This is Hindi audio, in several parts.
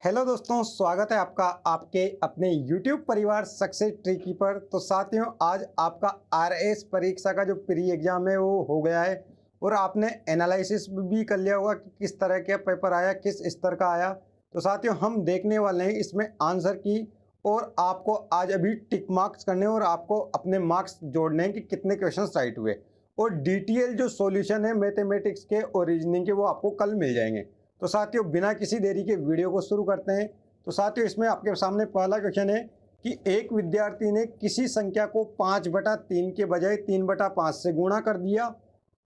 हेलो दोस्तों, स्वागत है आपका आपके अपने YouTube परिवार सक्सेस ट्रिकी पर। तो साथियों, आज आपका आरएस परीक्षा का जो प्री एग्जाम है वो हो गया है और आपने एनालिसिस भी कर लिया होगा कि किस तरह का पेपर आया, किस स्तर का आया। तो साथियों, हम देखने वाले हैं इसमें आंसर की और आपको आज अभी टिक मार्क्स करने और आपको अपने मार्क्स जोड़ने हैं कि कितने क्वेश्चन राइट हुए। और डिटेल जो सॉल्यूशन है मैथमेटिक्स के और रीजनिंग के वो आपको कल मिल जाएंगे। तो साथियों, बिना किसी देरी के वीडियो को शुरू करते हैं। तो साथियों, इसमें आपके सामने पहला क्वेश्चन है कि एक विद्यार्थी ने किसी संख्या को 5/3 के बजाय 3/5 से गुणा कर दिया।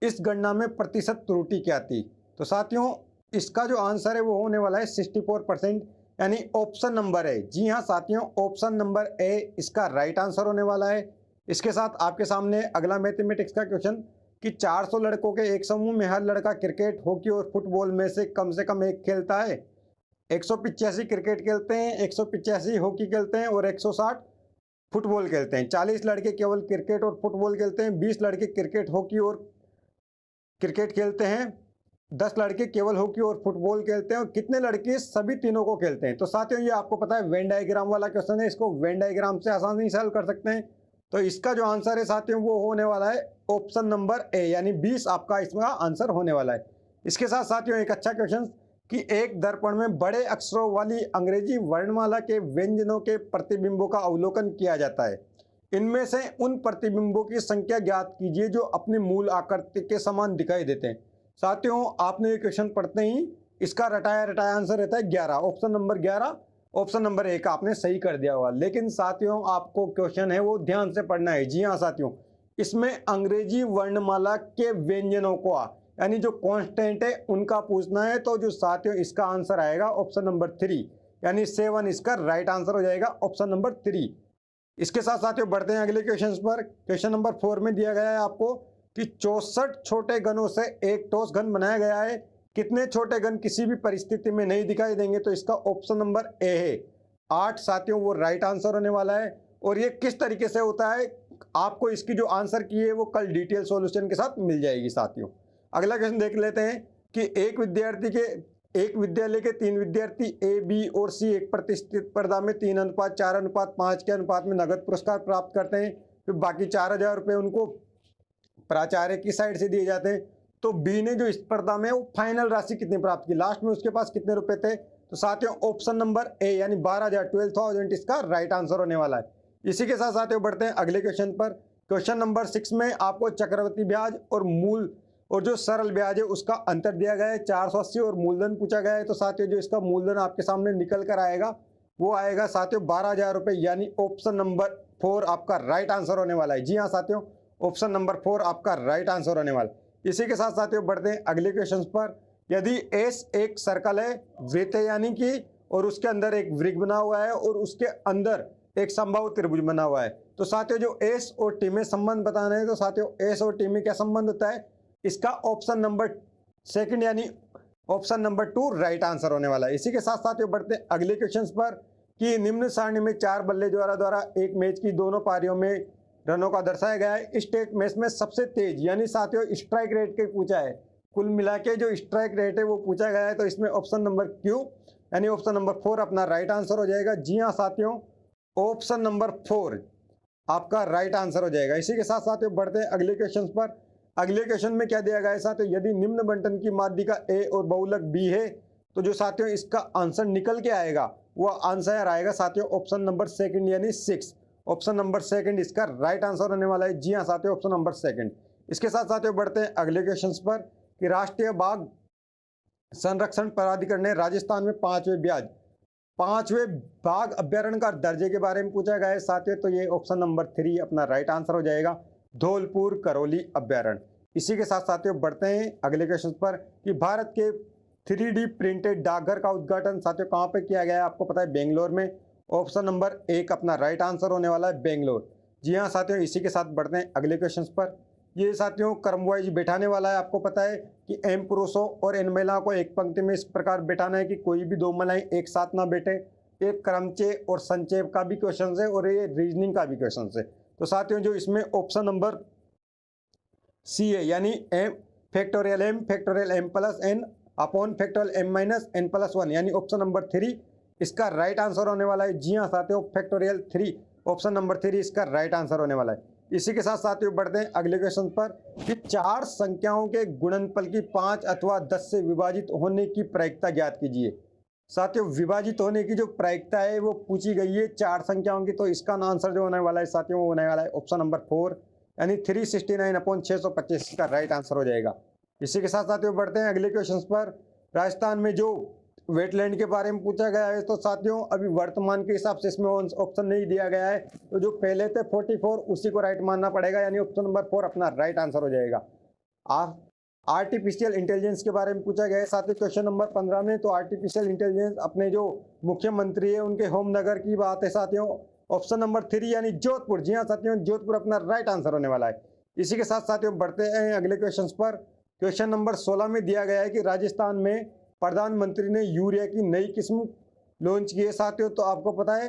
इस गणना में प्रतिशत त्रुटि क्या थी? तो साथियों, इसका जो आंसर है वो होने वाला है 64%, यानी ऑप्शन नंबर है। जी हाँ साथियों, ऑप्शन नंबर ए इसका राइट आंसर होने वाला है। इसके साथ आपके सामने अगला मैथमेटिक्स का क्वेश्चन कि 400 लड़कों के एक समूह में हर लड़का क्रिकेट, हॉकी और फुटबॉल में से कम एक खेलता है। 185 क्रिकेट खेलते हैं, 185 हॉकी खेलते हैं और 160 फुटबॉल खेलते हैं। 40 लड़के केवल क्रिकेट और फुटबॉल खेलते हैं, 20 लड़के क्रिकेट हॉकी और क्रिकेट खेलते हैं, 10 लड़के केवल हॉकी और फुटबॉल खेलते हैं और कितने लड़के सभी तीनों को खेलते हैं। तो साथियों, ये आपको पता है वेन डायग्राम वाला क्वेश्चन है, इसको वेन डायग्राम से आसानी से हल कर सकते हैं। तो इसका जो आंसर है साथियों वो होने वाला है ऑप्शन नंबर ए, यानी 20 आपका इसका आंसर होने वाला है। इसके साथ साथियों एक अच्छा क्वेश्चन कि एक दर्पण में बड़े अक्षरों वाली अंग्रेजी वर्णमाला के व्यंजनों के प्रतिबिंबों का अवलोकन किया जाता है। इनमें से उन प्रतिबिंबों की संख्या ज्ञात कीजिए जो अपनी मूल आकृति के समान दिखाई देते हैं। साथियों, आपने ये क्वेश्चन पढ़ते ही इसका रटाया रटाया आंसर रहता है 11, ऑप्शन नंबर 11। ऑप्शन नंबर 1 आपने सही कर दिया होगा। लेकिन साथियों, आपको क्वेश्चन है वो ध्यान से पढ़ना है। जी हाँ साथियों, इसमें अंग्रेजी वर्णमाला के व्यंजनों को यानी जो कांस्टेंट है उनका पूछना है। तो जो साथियों इसका आंसर आएगा ऑप्शन नंबर 3, यानी 7 इसका राइट आंसर हो जाएगा, ऑप्शन नंबर 3। इसके साथ साथियों बढ़ते हैं अगले क्वेश्चन पर। क्वेश्चन नंबर 4 में दिया गया है आपको कि 64 छोटे घनों से एक ठोस घन बनाया गया है। कितने छोटे घन किसी भी परिस्थिति में नहीं दिखाई देंगे? तो इसका ऑप्शन नंबर ए है 8 साथियों, वो राइट आंसर होने वाला है। और ये किस तरीके से होता है, आपको इसकी जो आंसर की है वो कल डिटेल सॉल्यूशन के साथ मिल जाएगी। साथियों अगला क्वेश्चन देख लेते हैं कि एक विद्यालय के 3 विद्यार्थी ए, बी और सी एक प्रतिस्पर्धा में 3:4:5 के अनुपात में नगद पुरस्कार प्राप्त करते हैं। फिर बाकी 4,000 रुपये उनको प्राचार्य की साइड से दिए जाते हैं। तो बी ने जो स्पर्धा में वो फाइनल राशि कितनी प्राप्त की, लास्ट में उसके पास कितने रुपए थे? तो साथियों ऑप्शन नंबर ए यानी 12,000, 12,000 इसका राइट आंसर होने वाला है। इसी के साथ साथियों बढ़ते हैं अगले क्वेश्चन पर। क्वेश्चन नंबर 6 में आपको चक्रवृद्धि ब्याज और मूल और जो सरल ब्याज है उसका अंतर दिया गया है 480 और मूलधन पूछा गया है। तो साथियों जो इसका मूलधन आपके सामने निकल कर आएगा वो आएगा साथियों 12,000 रुपये, यानी ऑप्शन नंबर 4 आपका राइट आंसर होने वाला है। जी हाँ साथियों, ऑप्शन नंबर 4 आपका राइट आंसर होने वाला है। इसी के साथ साथियों बढ़ते हैं अगले क्वेश्चन पर। यदि एस एक सर्कल है वृत्त यानी कि और उसके अंदर एक वृत्त बना हुआ है और उसके अंदर एक समबाहु त्रिभुज बना हुआ है। तो साथियों जो एस और टी में संबंध बताना है, तो साथियों एस और टी में क्या संबंध होता है? इसका ऑप्शन नंबर 2 यानी ऑप्शन नंबर 2 राइट आंसर होने वाला है। इसी के साथ साथियों बढ़ते हैं अगले क्वेश्चन पर कि निम्न सारणी में 4 बल्लेबाजों द्वारा एक मैच की दोनों पारियों में रनों का दर्शाया गया है। इस टेस्ट मैच में सबसे तेज यानी साथियों स्ट्राइक रेट के पूछा है, कुल मिला के जो स्ट्राइक रेट है वो पूछा गया है। तो इसमें ऑप्शन नंबर क्यू यानी ऑप्शन नंबर 4 अपना राइट आंसर हो जाएगा। जी हाँ साथियों, ऑप्शन नंबर 4 आपका राइट आंसर हो जाएगा। इसी के साथ साथियों बढ़ते हैं अगले क्वेश्चन पर। अगले क्वेश्चन में क्या दिया गया है साथियों, यदि निम्न बंटन की माध्यिका ए और बहुलक बी है तो जो साथियों इसका आंसर निकल के आएगा वो आंसर आएगा साथियों ऑप्शन नंबर 2 यानी 6। ऑप्शन नंबर 2 इसका राइट आंसर होने वाला है। जी हाँ साथियों, ऑप्शन नंबर 2। इसके साथ साथियों बढ़ते हैं अगले क्वेश्चन पर कि राष्ट्रीय बाघ संरक्षण प्राधिकरण ने राजस्थान में 5वें बाघ अभ्यारण्य का दर्जे के बारे में पूछा गया है साथियों। तो ये ऑप्शन नंबर 3 अपना राइट आंसर हो जाएगा, धौलपुर करौली अभ्यारण्य। इसी के साथ साथियों बढ़ते हैं अगले क्वेश्चन पर कि भारत के 3D प्रिंटेड डाकघर का उद्घाटन साथियों कहाँ पे किया गया है? आपको पता है बेंगलोर में। ऑप्शन नंबर 1 अपना राइट आंसर होने वाला है, बेंगलोर। जी हाँ साथियों, इसी के साथ बढ़ते हैं अगले क्वेश्चन पर। ये साथियों क्रम वाइज बैठाने वाला है। आपको पता है कि एम पुरुषों और एन महिलाओं को एक पंक्ति में इस प्रकार बैठाना है कि कोई भी 2 महिलाएं एक साथ ना बैठे। एक क्रमचय और संचय का भी क्वेश्चन है और ये रीजनिंग का भी क्वेश्चन है। तो साथियों जो इसमें ऑप्शन नंबर सी है यानी M factorial M plus N upon factorial M minus N plus 1 यानी ऑप्शन नंबर 3 इसका राइट आंसर होने वाला है। जी हाँ साथियों, फैक्टोरियल 3, ऑप्शन नंबर 3 इसका राइट आंसर होने वाला है। इसी के साथ साथियों बढ़ते हैं अगले क्वेश्चन पर कि 4 संख्याओं के गुणनफल की 5 अथवा 10 से विभाजित होने की प्रायिकता ज्ञात कीजिए। साथियों विभाजित होने की जो प्रायिकता है वो पूछी गई है 4 संख्याओं की, तो इसका आंसर जो होने वाला है साथियों वो होने वाला है ऑप्शन नंबर 4 यानी 369/625 का राइट आंसर हो जाएगा। इसी के साथ साथियों बढ़ते हैं अगले क्वेश्चन पर। राजस्थान में जो वेटलैंड के बारे में पूछा गया है, तो साथियों अभी वर्तमान के हिसाब से इसमें ऑप्शन नहीं दिया गया है, तो जो पहले थे 44 उसी को राइट मानना पड़ेगा, यानी ऑप्शन नंबर 4 अपना राइट आंसर हो जाएगा। आर्टिफिशियल इंटेलिजेंस के बारे में पूछा गया है साथियों क्वेश्चन नंबर 15 में, तो आर्टिफिशियल इंटेलिजेंस अपने जो मुख्यमंत्री है उनके होम नगर की बात है साथियों, ऑप्शन नंबर 3 यानी जोधपुर। जी हाँ साथियों, जोधपुर अपना राइट आंसर होने वाला है। इसी के साथ साथियों बढ़ते हैं अगले क्वेश्चन पर। क्वेश्चन नंबर 16 में दिया गया है कि राजस्थान में प्रधानमंत्री ने यूरिया की नई किस्म लॉन्च की है साथियों, तो आपको पता है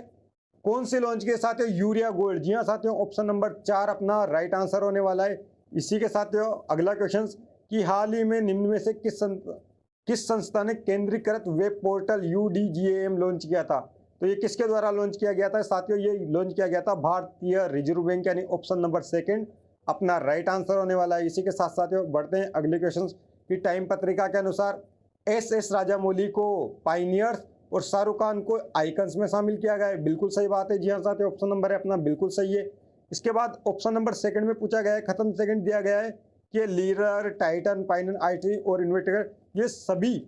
कौन सी लॉन्च की है साथियों? Urea gold. जी हाँ साथियों, ऑप्शन नंबर 4 अपना राइट आंसर होने वाला है। इसी के साथियों अगला क्वेश्चन कि हाल ही में निम्न में से किस संस्था ने केंद्रीकृत वेब पोर्टल UDGAM लॉन्च किया था? तो ये किसके द्वारा लॉन्च किया गया था साथियों? ये लॉन्च किया गया था भारतीय रिजर्व बैंक, यानी ऑप्शन नंबर 2 अपना राइट आंसर होने वाला है। इसी के साथ साथियों बढ़ते हैं अगले क्वेश्चन की। टाइम पत्रिका के अनुसार SS राजामौली को पाइनियर्स और शाहरुख खान को आइकन्स में शामिल किया गया है। बिल्कुल सही बात है। जी हाँ साथियों, ऑप्शन नंबर है अपना बिल्कुल सही है। इसके बाद ऑप्शन नंबर 2 में पूछा गया है, खत्म सेकंड दिया गया है कि लीडर, टाइटन, पाइनियर, IT और इन्वेस्टर ये सभी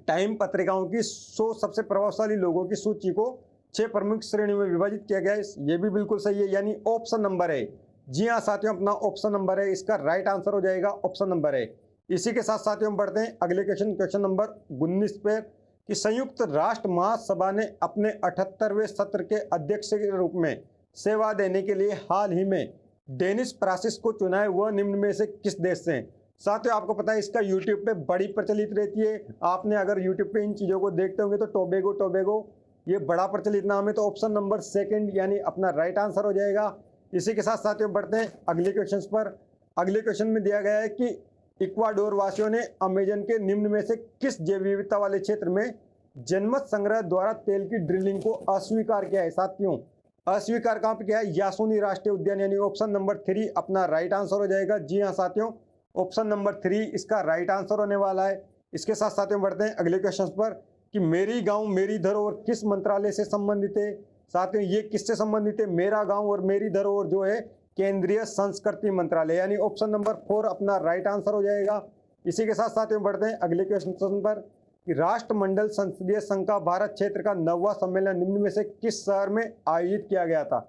टाइम पत्रिकाओं की 100 सबसे प्रभावशाली लोगों की सूची को 6 प्रमुख श्रेणियों में विभाजित किया गया है। ये भी बिल्कुल सही है, यानी ऑप्शन नंबर है। जी हाँ साथियों, अपना ऑप्शन नंबर है, इसका राइट आंसर हो जाएगा ऑप्शन नंबर है। इसी के साथ साथियों बढ़ते हैं अगले क्वेश्चन नंबर 19 पर कि संयुक्त राष्ट्र महासभा ने अपने 78वें सत्र के अध्यक्ष के रूप में सेवा देने के लिए हाल ही में डेनिस प्रासिस को चुना है, वह निम्न में से किस देश से? साथियों आपको पता है इसका यूट्यूब पे बड़ी प्रचलित रहती है, आपने अगर यूट्यूब पे इन चीज़ों को देखते होंगे तो टोबेगो ये बड़ा प्रचलित नाम है, तो ऑप्शन नंबर 2 यानी अपना राइट आंसर हो जाएगा। इसी के साथ साथियों बढ़ते हैं अगले क्वेश्चन पर। अगले क्वेश्चन में दिया गया है कि इक्वाडोर वासियों ने अमेजन के निम्न में से किस जैव विविधता वाले क्षेत्र में जनमत संग्रह द्वारा तेल की ड्रिलिंग को अस्वीकार किया है? साथियों अस्वीकार कहाँ पे किया है? यासुनी राष्ट्रीय उद्यान, यानी ऑप्शन नंबर 3 अपना राइट आंसर हो जाएगा। जी हाँ साथियों, ऑप्शन नंबर 3 इसका राइट आंसर होने वाला है। इसके साथ साथियों बढ़ते हैं अगले क्वेश्चन पर कि मेरी गांव मेरी धरोहर किस मंत्रालय से संबंधित है? साथियों ये किससे संबंधित है? मेरा गांव और मेरी धरोहर जो है केंद्रीय संस्कृति मंत्रालय, यानी ऑप्शन नंबर 4 अपना राइट आंसर हो जाएगा। इसी के साथ साथियों बढ़ते हैं अगले क्वेश्चन पर कि राष्ट्रमंडल संसदीय संघ का भारत क्षेत्र का 9वां सम्मेलन निम्न में से किस शहर में आयोजित किया गया था?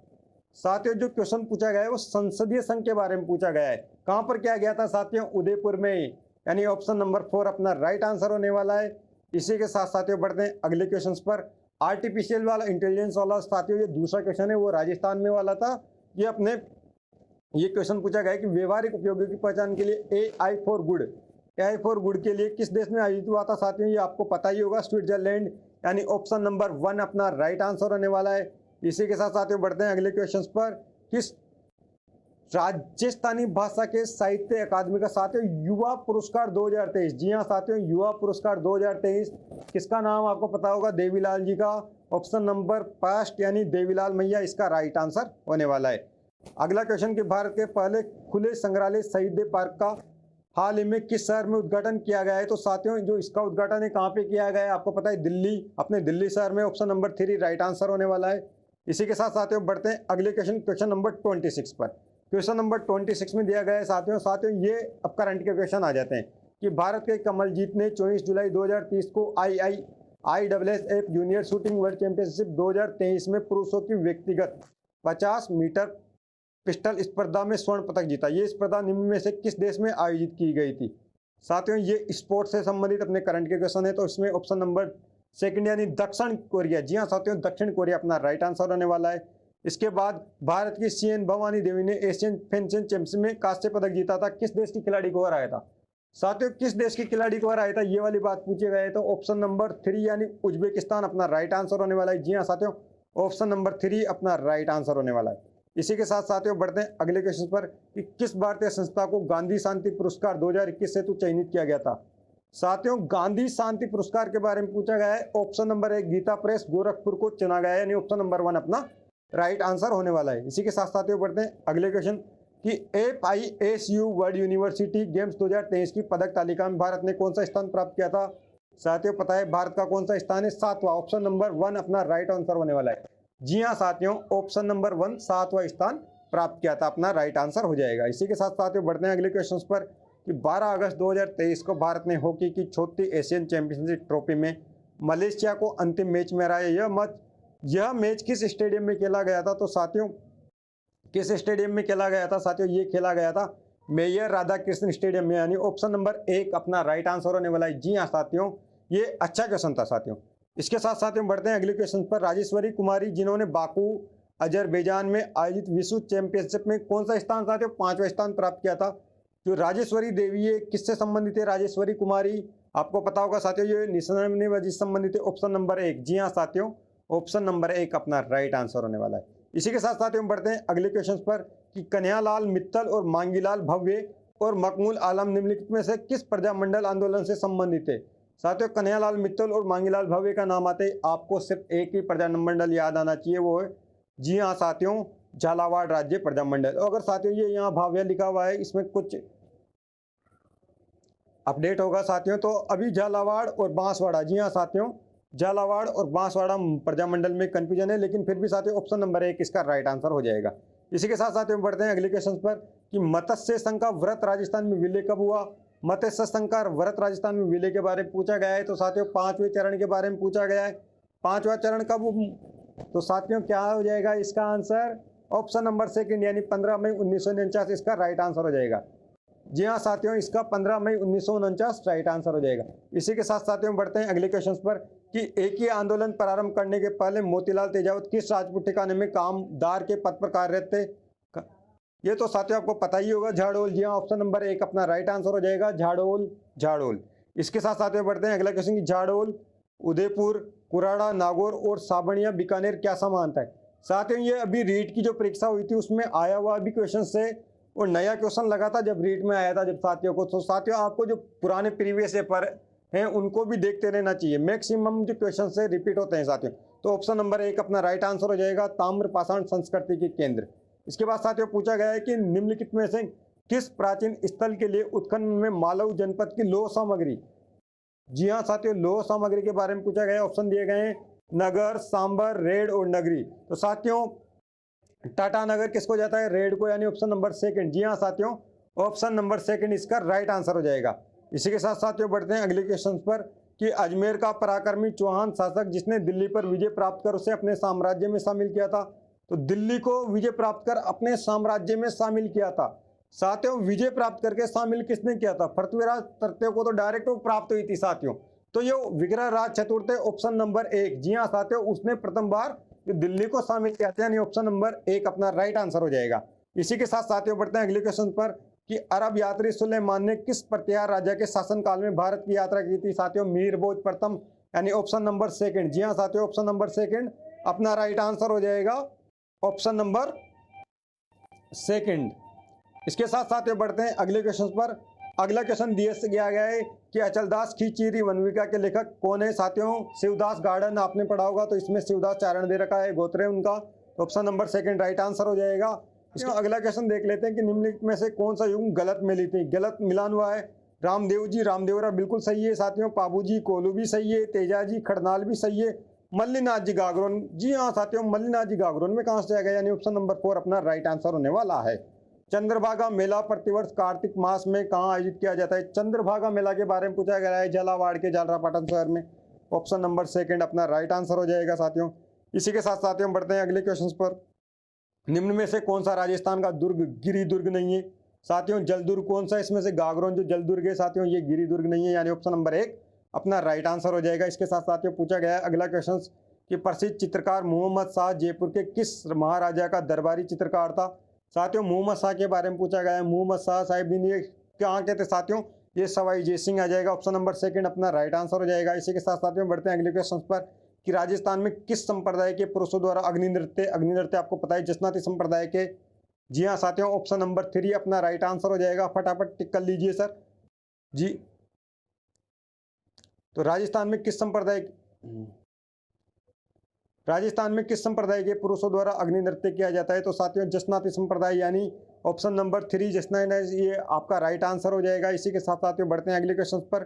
साथियों जो क्वेश्चन पूछा गया है वो संसदीय संघ के बारे में पूछा गया है। कहां पर किया गया था साथियों? उदयपुर में, यानी ऑप्शन नंबर 4 अपना राइट आंसर होने वाला है। इसी के साथ साथियों बढ़ते हैं अगले क्वेश्चन पर। आर्टिफिशियल वाला इंटेलिजेंस वाला साथियों ये दूसरा क्वेश्चन है, वो राजस्थान में वाला था। ये क्वेश्चन पूछा गया है कि व्यवहारिक उपयोगों की पहचान के लिए AI फॉर गुड के लिए किस देश में आयोजित हुआ था? साथियों ये आपको पता ही होगा, स्विट्जरलैंड, यानी ऑप्शन नंबर 1 अपना राइट आंसर होने वाला है। इसी के साथ साथियों बढ़ते हैं अगले क्वेश्चन पर। किस राजस्थानी भाषा के साहित्य अकादमी का साथियों युवा पुरस्कार 2023? जी हाँ साथियों, युवा पुरस्कार 2023 किसका नाम आपको पता होगा? देवीलाल जी का, ऑप्शन नंबर 5 यानी देवीलाल मैया इसका राइट आंसर होने वाला है। अगला क्वेश्चन कि भारत के पहले खुले संग्रहालय शहीद पार्क का हाल ही में किस शहर में उद्घाटन किया गया है? तो साथियों जो इसका उद्घाटन है कहाँ पे किया गया है आपको पता है? दिल्ली, अपने दिल्ली शहर में, ऑप्शन नंबर 3 राइट आंसर होने वाला है। इसी के साथ साथियों बढ़ते हैं अगले क्वेश्चन नंबर 26 पर। क्वेश्चन नंबर 26 में दिया गया है साथियों ये अब करंट के क्वेश्चन आ जाते हैं कि भारत के कमलजीत ने 24 जुलाई 2030 को IISF junior shooting world championship 2023 में पुरुषों की व्यक्तिगत 50 मीटर पिस्टल स्पर्धा में स्वर्ण पदक जीता। ये स्पर्धा निम्न में से किस देश में आयोजित की गई थी? साथियों ये स्पोर्ट्स से संबंधित अपने करंट के क्वेश्चन है, तो इसमें ऑप्शन नंबर 2 यानी दक्षिण कोरिया। जी हाँ साथियों, दक्षिण कोरिया अपना राइट आंसर होने वाला है। इसके बाद भारत की CN भवानी देवी ने एशियन फेंसिंग चैंपियनशिप में कांस्य पदक जीता था। किस देश की खिलाड़ी को हराया था? साथियों किस देश की खिलाड़ी को हराया था ये वाली बात पूछी गई है, तो ऑप्शन नंबर 3 यानी उज्बेकिस्तान अपना राइट आंसर होने वाला है। जी हाँ साथियों, ऑप्शन नंबर 3 अपना राइट आंसर होने वाला है। इसी के साथ साथियों बढ़ते हैं अगले क्वेश्चन पर कि किस भारतीय संस्था को गांधी शांति पुरस्कार 2021 हेतु चयनित किया गया था? साथियों गांधी शांति पुरस्कार के बारे में पूछा गया है। Option number 1 Gita Press Gorakhpur को चुना गया है, यानी ऑप्शन नंबर 1 अपना राइट आंसर होने वाला है। इसी के साथ साथियों बढ़ते हैं अगले क्वेश्चन कि FISU वर्ल्ड यूनिवर्सिटी गेम्स 2023 की पदक तालिका में भारत ने कौन सा स्थान प्राप्त किया था। साथियों पता है भारत का कौन सा स्थान है, 7वां, ऑप्शन नंबर 1 अपना राइट आंसर होने वाला है। जी हाँ साथियों, ऑप्शन नंबर 1 7वां स्थान प्राप्त किया था, अपना राइट आंसर हो जाएगा। इसी के साथ साथियों बढ़ते हैं अगले क्वेश्चन पर कि 12 अगस्त 2023 को भारत ने हॉकी की चौथी एशियन चैंपियनशिप ट्रॉफी में मलेशिया को अंतिम मैच में हराया। यह मैच किस स्टेडियम में खेला गया था। तो साथियों किस स्टेडियम में खेला गया था साथियों, ये खेला गया था मेयर राधाकृष्ण स्टेडियम में, यानी ऑप्शन नंबर 1 अपना राइट आंसर होने वाला है। जी हाँ साथियों, ये अच्छा क्वेश्चन था साथियों। इसके साथ साथियों बढ़ते हैं अगले क्वेश्चन पर। राजेश्वरी कुमारी जिन्होंने बाकू अजरबैजान में आयोजित विश्व चैंपियनशिप में कौन सा स्थान साथियों, 5वां स्थान प्राप्त किया था। जो राजेश्वरी देवी है किससे संबंधित है, राजेश्वरी कुमारी आपको पता होगा साथियों, ये निशानेबाजी से संबंधित है, ऑप्शन नंबर 1। जी हाँ साथियों, ऑप्शन नंबर 1 अपना राइट आंसर होने वाला है। इसी के साथ साथियों बढ़ते हैं अगले क्वेश्चन पर कि कन्हैयालाल मित्तल और मांगीलाल भव्य और मकबूल आलम निम्नलिखित में से किस प्रजामंडल आंदोलन से संबंधित है। साथियों कन्हैयालाल मित्तल और मांगीलाल भव्य का नाम आते ही आपको सिर्फ एक ही प्रजामंडल याद आना चाहिए, वो है जी हाँ साथियों झालावाड़ राज्य प्रजामंडल। अगर साथियों ये यहाँ भाव्य लिखा हुआ है, इसमें कुछ अपडेट होगा साथियों। तो अभी झालावाड़ और बांसवाड़ा, जी हाँ साथियों झालावाड़ और बांसवाड़ा प्रजामंडल में कंफ्यूजन है, लेकिन फिर भी साथियों ऑप्शन नंबर 1 इसका राइट आंसर हो जाएगा। इसी के साथ साथियों बढ़ते हैं अगले क्वेश्चन पर कि मत्स्य संघ का व्रत राजस्थान में विलय कब हुआ। मत्स्य संघ का व्रत राजस्थान में विलय के बारे में पूछा गया है। तो साथियों 5वें चरण के बारे में पूछा गया है। 5वां चरण कब, तो साथियों क्या हो जाएगा इसका आंसर, ऑप्शन नंबर 2 यानी 15 मई 1949 इसका राइट आंसर हो जाएगा। जी हाँ साथियों, इसका 15 मई 1949 राइट आंसर हो जाएगा। इसी के साथ साथियों बढ़ते हैं अगले क्वेश्चन पर कि एक ही आंदोलन प्रारंभ करने के पहले मोतीलाल तेजावत किस राजपूत ठिकाने में कामदार के पद पर कार्यरत थे। ये तो साथियों आपको पता ही होगा, झाड़ोल। जी हाँ, ऑप्शन नंबर 1 अपना राइट आंसर हो जाएगा, झाड़ोल झाड़ोल। इसके साथ साथियों बढ़ते हैं अगला क्वेश्चन कि झाड़ोल, उदयपुर, कुराड़ा, नागौर और साबनिया बीकानेर क्या समानता है। साथियों ये अभी रीट की जो परीक्षा हुई थी उसमें आया हुआ अभी क्वेश्चन से, और नया क्वेश्चन लगा था जब रीट में आया था जब साथियों को। तो साथियों आपको जो पुराने प्रीवियस पेपर हैं उनको भी देखते रहना चाहिए, मैक्सिमम जो क्वेश्चन से रिपीट होते हैं साथियों। तो ऑप्शन नंबर 1 अपना राइट आंसर हो जाएगा, ताम्रपाषाण संस्कृति के केंद्र। इसके बाद साथियों पूछा गया है कि निम्नलिखित में से किस प्राचीन स्थल के लिए उत्खनन में मालव जनपद की लौह सामग्री। जी हाँ साथियों, लौह सामग्री के बारे में पूछा गया है। ऑप्शन दिए गए हैं नगर, सांबर, रेड और नगरी। तो साथियों टाटानगर किसको जाता है, रेड को, यानी ऑप्शन नंबर 2। जी हाँ साथियों, ऑप्शन नंबर 2 इसका राइट आंसर हो जाएगा। इसी के साथ साथियों बढ़ते हैं अगले क्वेश्चन पर कि अजमेर का पराक्रमी चौहान शासक जिसने दिल्ली पर विजय प्राप्त कर उसे अपने साम्राज्य में शामिल किया था। तो दिल्ली को विजय प्राप्त कर अपने साम्राज्य में शामिल किया था। साथियों विजय प्राप्त करके शामिल किसने किया था, पृथ्वीराज तृतीय को तो डायरेक्ट वो प्राप्त हुई थी साथियों। तो ये विग्रह राज चतुर्थ ऑप्शन नंबर 1। जी हाँ साथियों, उसने प्रथम बार दिल्ली को शामिल किया था, यानी ऑप्शन नंबर 1 अपना राइट आंसर हो जाएगा। इसी के साथ साथियों बढ़ते हैं अगले क्वेश्चन पर कि अरब यात्री सुलेमान ने किस प्रतिहार राजा के शासनकाल में भारत की यात्रा की थी। साथियों मीरबोज प्रथम, यानी ऑप्शन नंबर 2। जी हाँ साथियों, ऑप्शन नंबर 2 अपना राइट आंसर हो जाएगा, ऑप्शन नंबर 2। इसके साथ साथियों बढ़ते हैं अगले क्वेश्चन पर। अगला क्वेश्चन दिया गया है कि अचलदास खींचीरी वनविका के लेखक कौन है। साथियों शिवदास गार्डन आपने पढ़ा होगा, तो इसमें शिवदास चारण दे रखा है, गोत्रे उनका, तो ऑप्शन नंबर 2 राइट आंसर हो जाएगा। इसमें अगला क्वेश्चन देख लेते हैं कि निम्नलिखित में से कौन सा युग गलत मिली थी, गलत मिलान हुआ है। रामदेव जी रामदेवरा बिल्कुल सही है साथियों, पाबू जी कोलू भी सही है, तेजा जी खड़नाल भी सही है, मल्लीनाथ जी गागरोन। जी हाँ साथियों, मल्लीनाथ जी गागरोन में कहाँ से जाएगा, यानी ऑप्शन नंबर 4 अपना राइट आंसर होने वाला है। चंद्रभागा मेला प्रतिवर्ष कार्तिक मास में कहाँ आयोजित किया जाता है। चंद्रभागा मेला के बारे में पूछा गया है, झालावाड़ के झालरापाटन शहर में, ऑप्शन नंबर 2 अपना राइट आंसर हो जाएगा साथियों। इसी के साथ साथियों बढ़ते हैं अगले क्वेश्चन पर। निम्न में से कौन सा राजस्थान का दुर्ग गिरी दुर्ग नहीं है। साथियों जलदुर्ग कौन सा, इसमें से गागरोन जो जलदुर्ग है साथियों ये गिरी दुर्ग नहीं है, यानी ऑप्शन नंबर 1 अपना राइट आंसर हो जाएगा। इसके साथ साथियों पूछा गया है अगला क्वेश्चन कि प्रसिद्ध चित्रकार मोहम्मद शाह जयपुर के किस महाराजा का दरबारी चित्रकार था। साथियों मोहम्मद शाह के बारे में पूछा गया है। मोहम्मद शाह साहिब ये कहाँ के थे साथियों, ये सवाई जय सिंह आ जाएगा, ऑप्शन नंबर 2 अपना राइट आंसर हो जाएगा। इसी के साथ साथियों बढ़ते हैं अगले क्वेश्चन पर कि राजस्थान में किस संप्रदाय के पुरुषों द्वारा अग्नि नृत्य आपको पता है जसनाती संप्रदाय के। जी हाँ साथियों, ऑप्शन नंबर 3 अपना राइट आंसर हो जाएगा। फटाफट टिक कर लीजिए सर जी। तो राजस्थान में किस संप्रदाय के पुरुषों द्वारा अग्नि नृत्य किया जाता है? तो साथियों जसनाती संप्रदाय, यानी ऑप्शन नंबर 3 जसनैन है, ये आपका राइट आंसर हो जाएगा। इसी के साथ साथियों बढ़ते हैं अगले क्वेश्चन पर।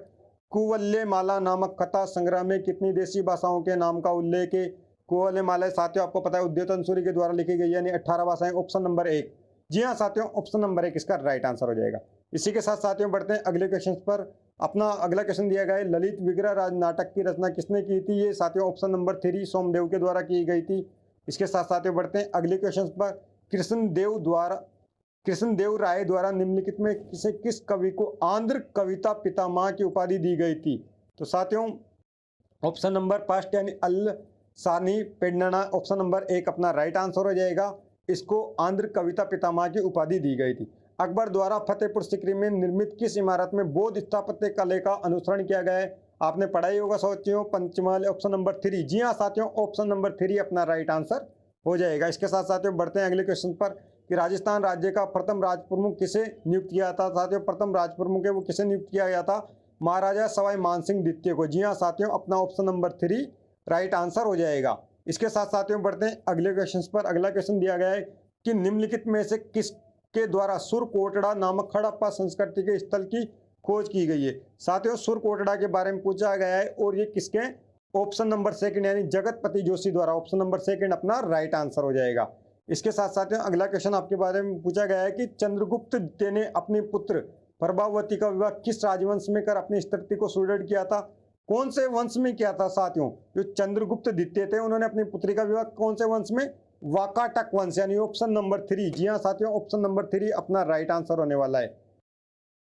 कुवल्य माला नामक कथा संग्रह में कितनी देशी भाषाओं के नाम का उल्लेख है? कुवल्य माला साथियों आपको पता है उद्योतन सूरी के द्वारा लिखी गई, यानी 18 भाषाएं। ऑप्शन नंबर 1, जी हाँ साथियों, ऑप्शन नंबर 1 इसका राइट आंसर हो जाएगा। इसी के साथ साथियों बढ़ते हैं अगले क्वेश्चन पर। अपना अगला क्वेश्चन दिया गया है, ललित विग्रह राज नाटक की रचना किसने की थी? ये साथियों ऑप्शन नंबर 3 सोमदेव के द्वारा की गई थी। इसके साथ साथियों बढ़ते हैं अगले क्वेश्चन पर। कृष्णदेव राय द्वारा निम्नलिखित में किस कवि को आंध्र कविता पितामह की उपाधि दी गई थी? तो साथियों ऑप्शन नंबर फर्स्ट यानी सानी पेडना, ऑप्शन नंबर 1 अपना राइट आंसर हो जाएगा। इसको आंध्र कविता पितामह की उपाधि दी गई थी। अकबर द्वारा फतेहपुर सीकरी में निर्मित किस इमारत में बौद्ध स्थापत्य कला का अनुसरण किया गया है? आपने पढ़ा ही होगा साथियों, पंचमहल, ऑप्शन नंबर 3, जी हाँ साथियों, ऑप्शन नंबर 3 अपना राइट आंसर हो जाएगा। इसके साथ साथियों बढ़ते हैं अगले क्वेश्चन पर कि राजस्थान राज्य का प्रथम राज प्रमुख किसे नियुक्त किया था? साथियों प्रथम राज प्रमुख है वो किसे नियुक्त किया गया था? महाराजा सवाई मानसिंह द्वितीय को। जी हाँ साथियों, अपना ऑप्शन नंबर 3 राइट आंसर हो जाएगा। इसके साथ साथियों बढ़ते हैं अगले क्वेश्चन पर। अगला क्वेश्चन दिया गया है कि निम्नलिखित में से किसके द्वारा सुरकोटड़ा नामक हड़प्पा संस्कृति के स्थल की खोज की गई है? साथियों सुरकोटड़ा के बारे में पूछा गया है और ये किसके? ऑप्शन नंबर 2 यानी जगतपति जोशी द्वारा। ऑप्शन नंबर 2 अपना राइट आंसर हो जाएगा। इसके साथ साथियों अगला क्वेश्चन आपके बारे में पूछा गया है कि चंद्रगुप्त द्वितीय ने अपने पुत्र प्रभावती का विवाह किस राजवंश में कर अपनी स्थिति को सुदृढ़ किया था? कौन से वंश में किया था साथियों? जो चंद्रगुप्त द्वितीय थे उन्होंने अपनी पुत्री का विवाह कौन से वंश में? वाकाटक वंश, यानी ऑप्शन नंबर 3, जी हाँ साथियों, ऑप्शन नंबर 3 अपना राइट आंसर होने वाला है।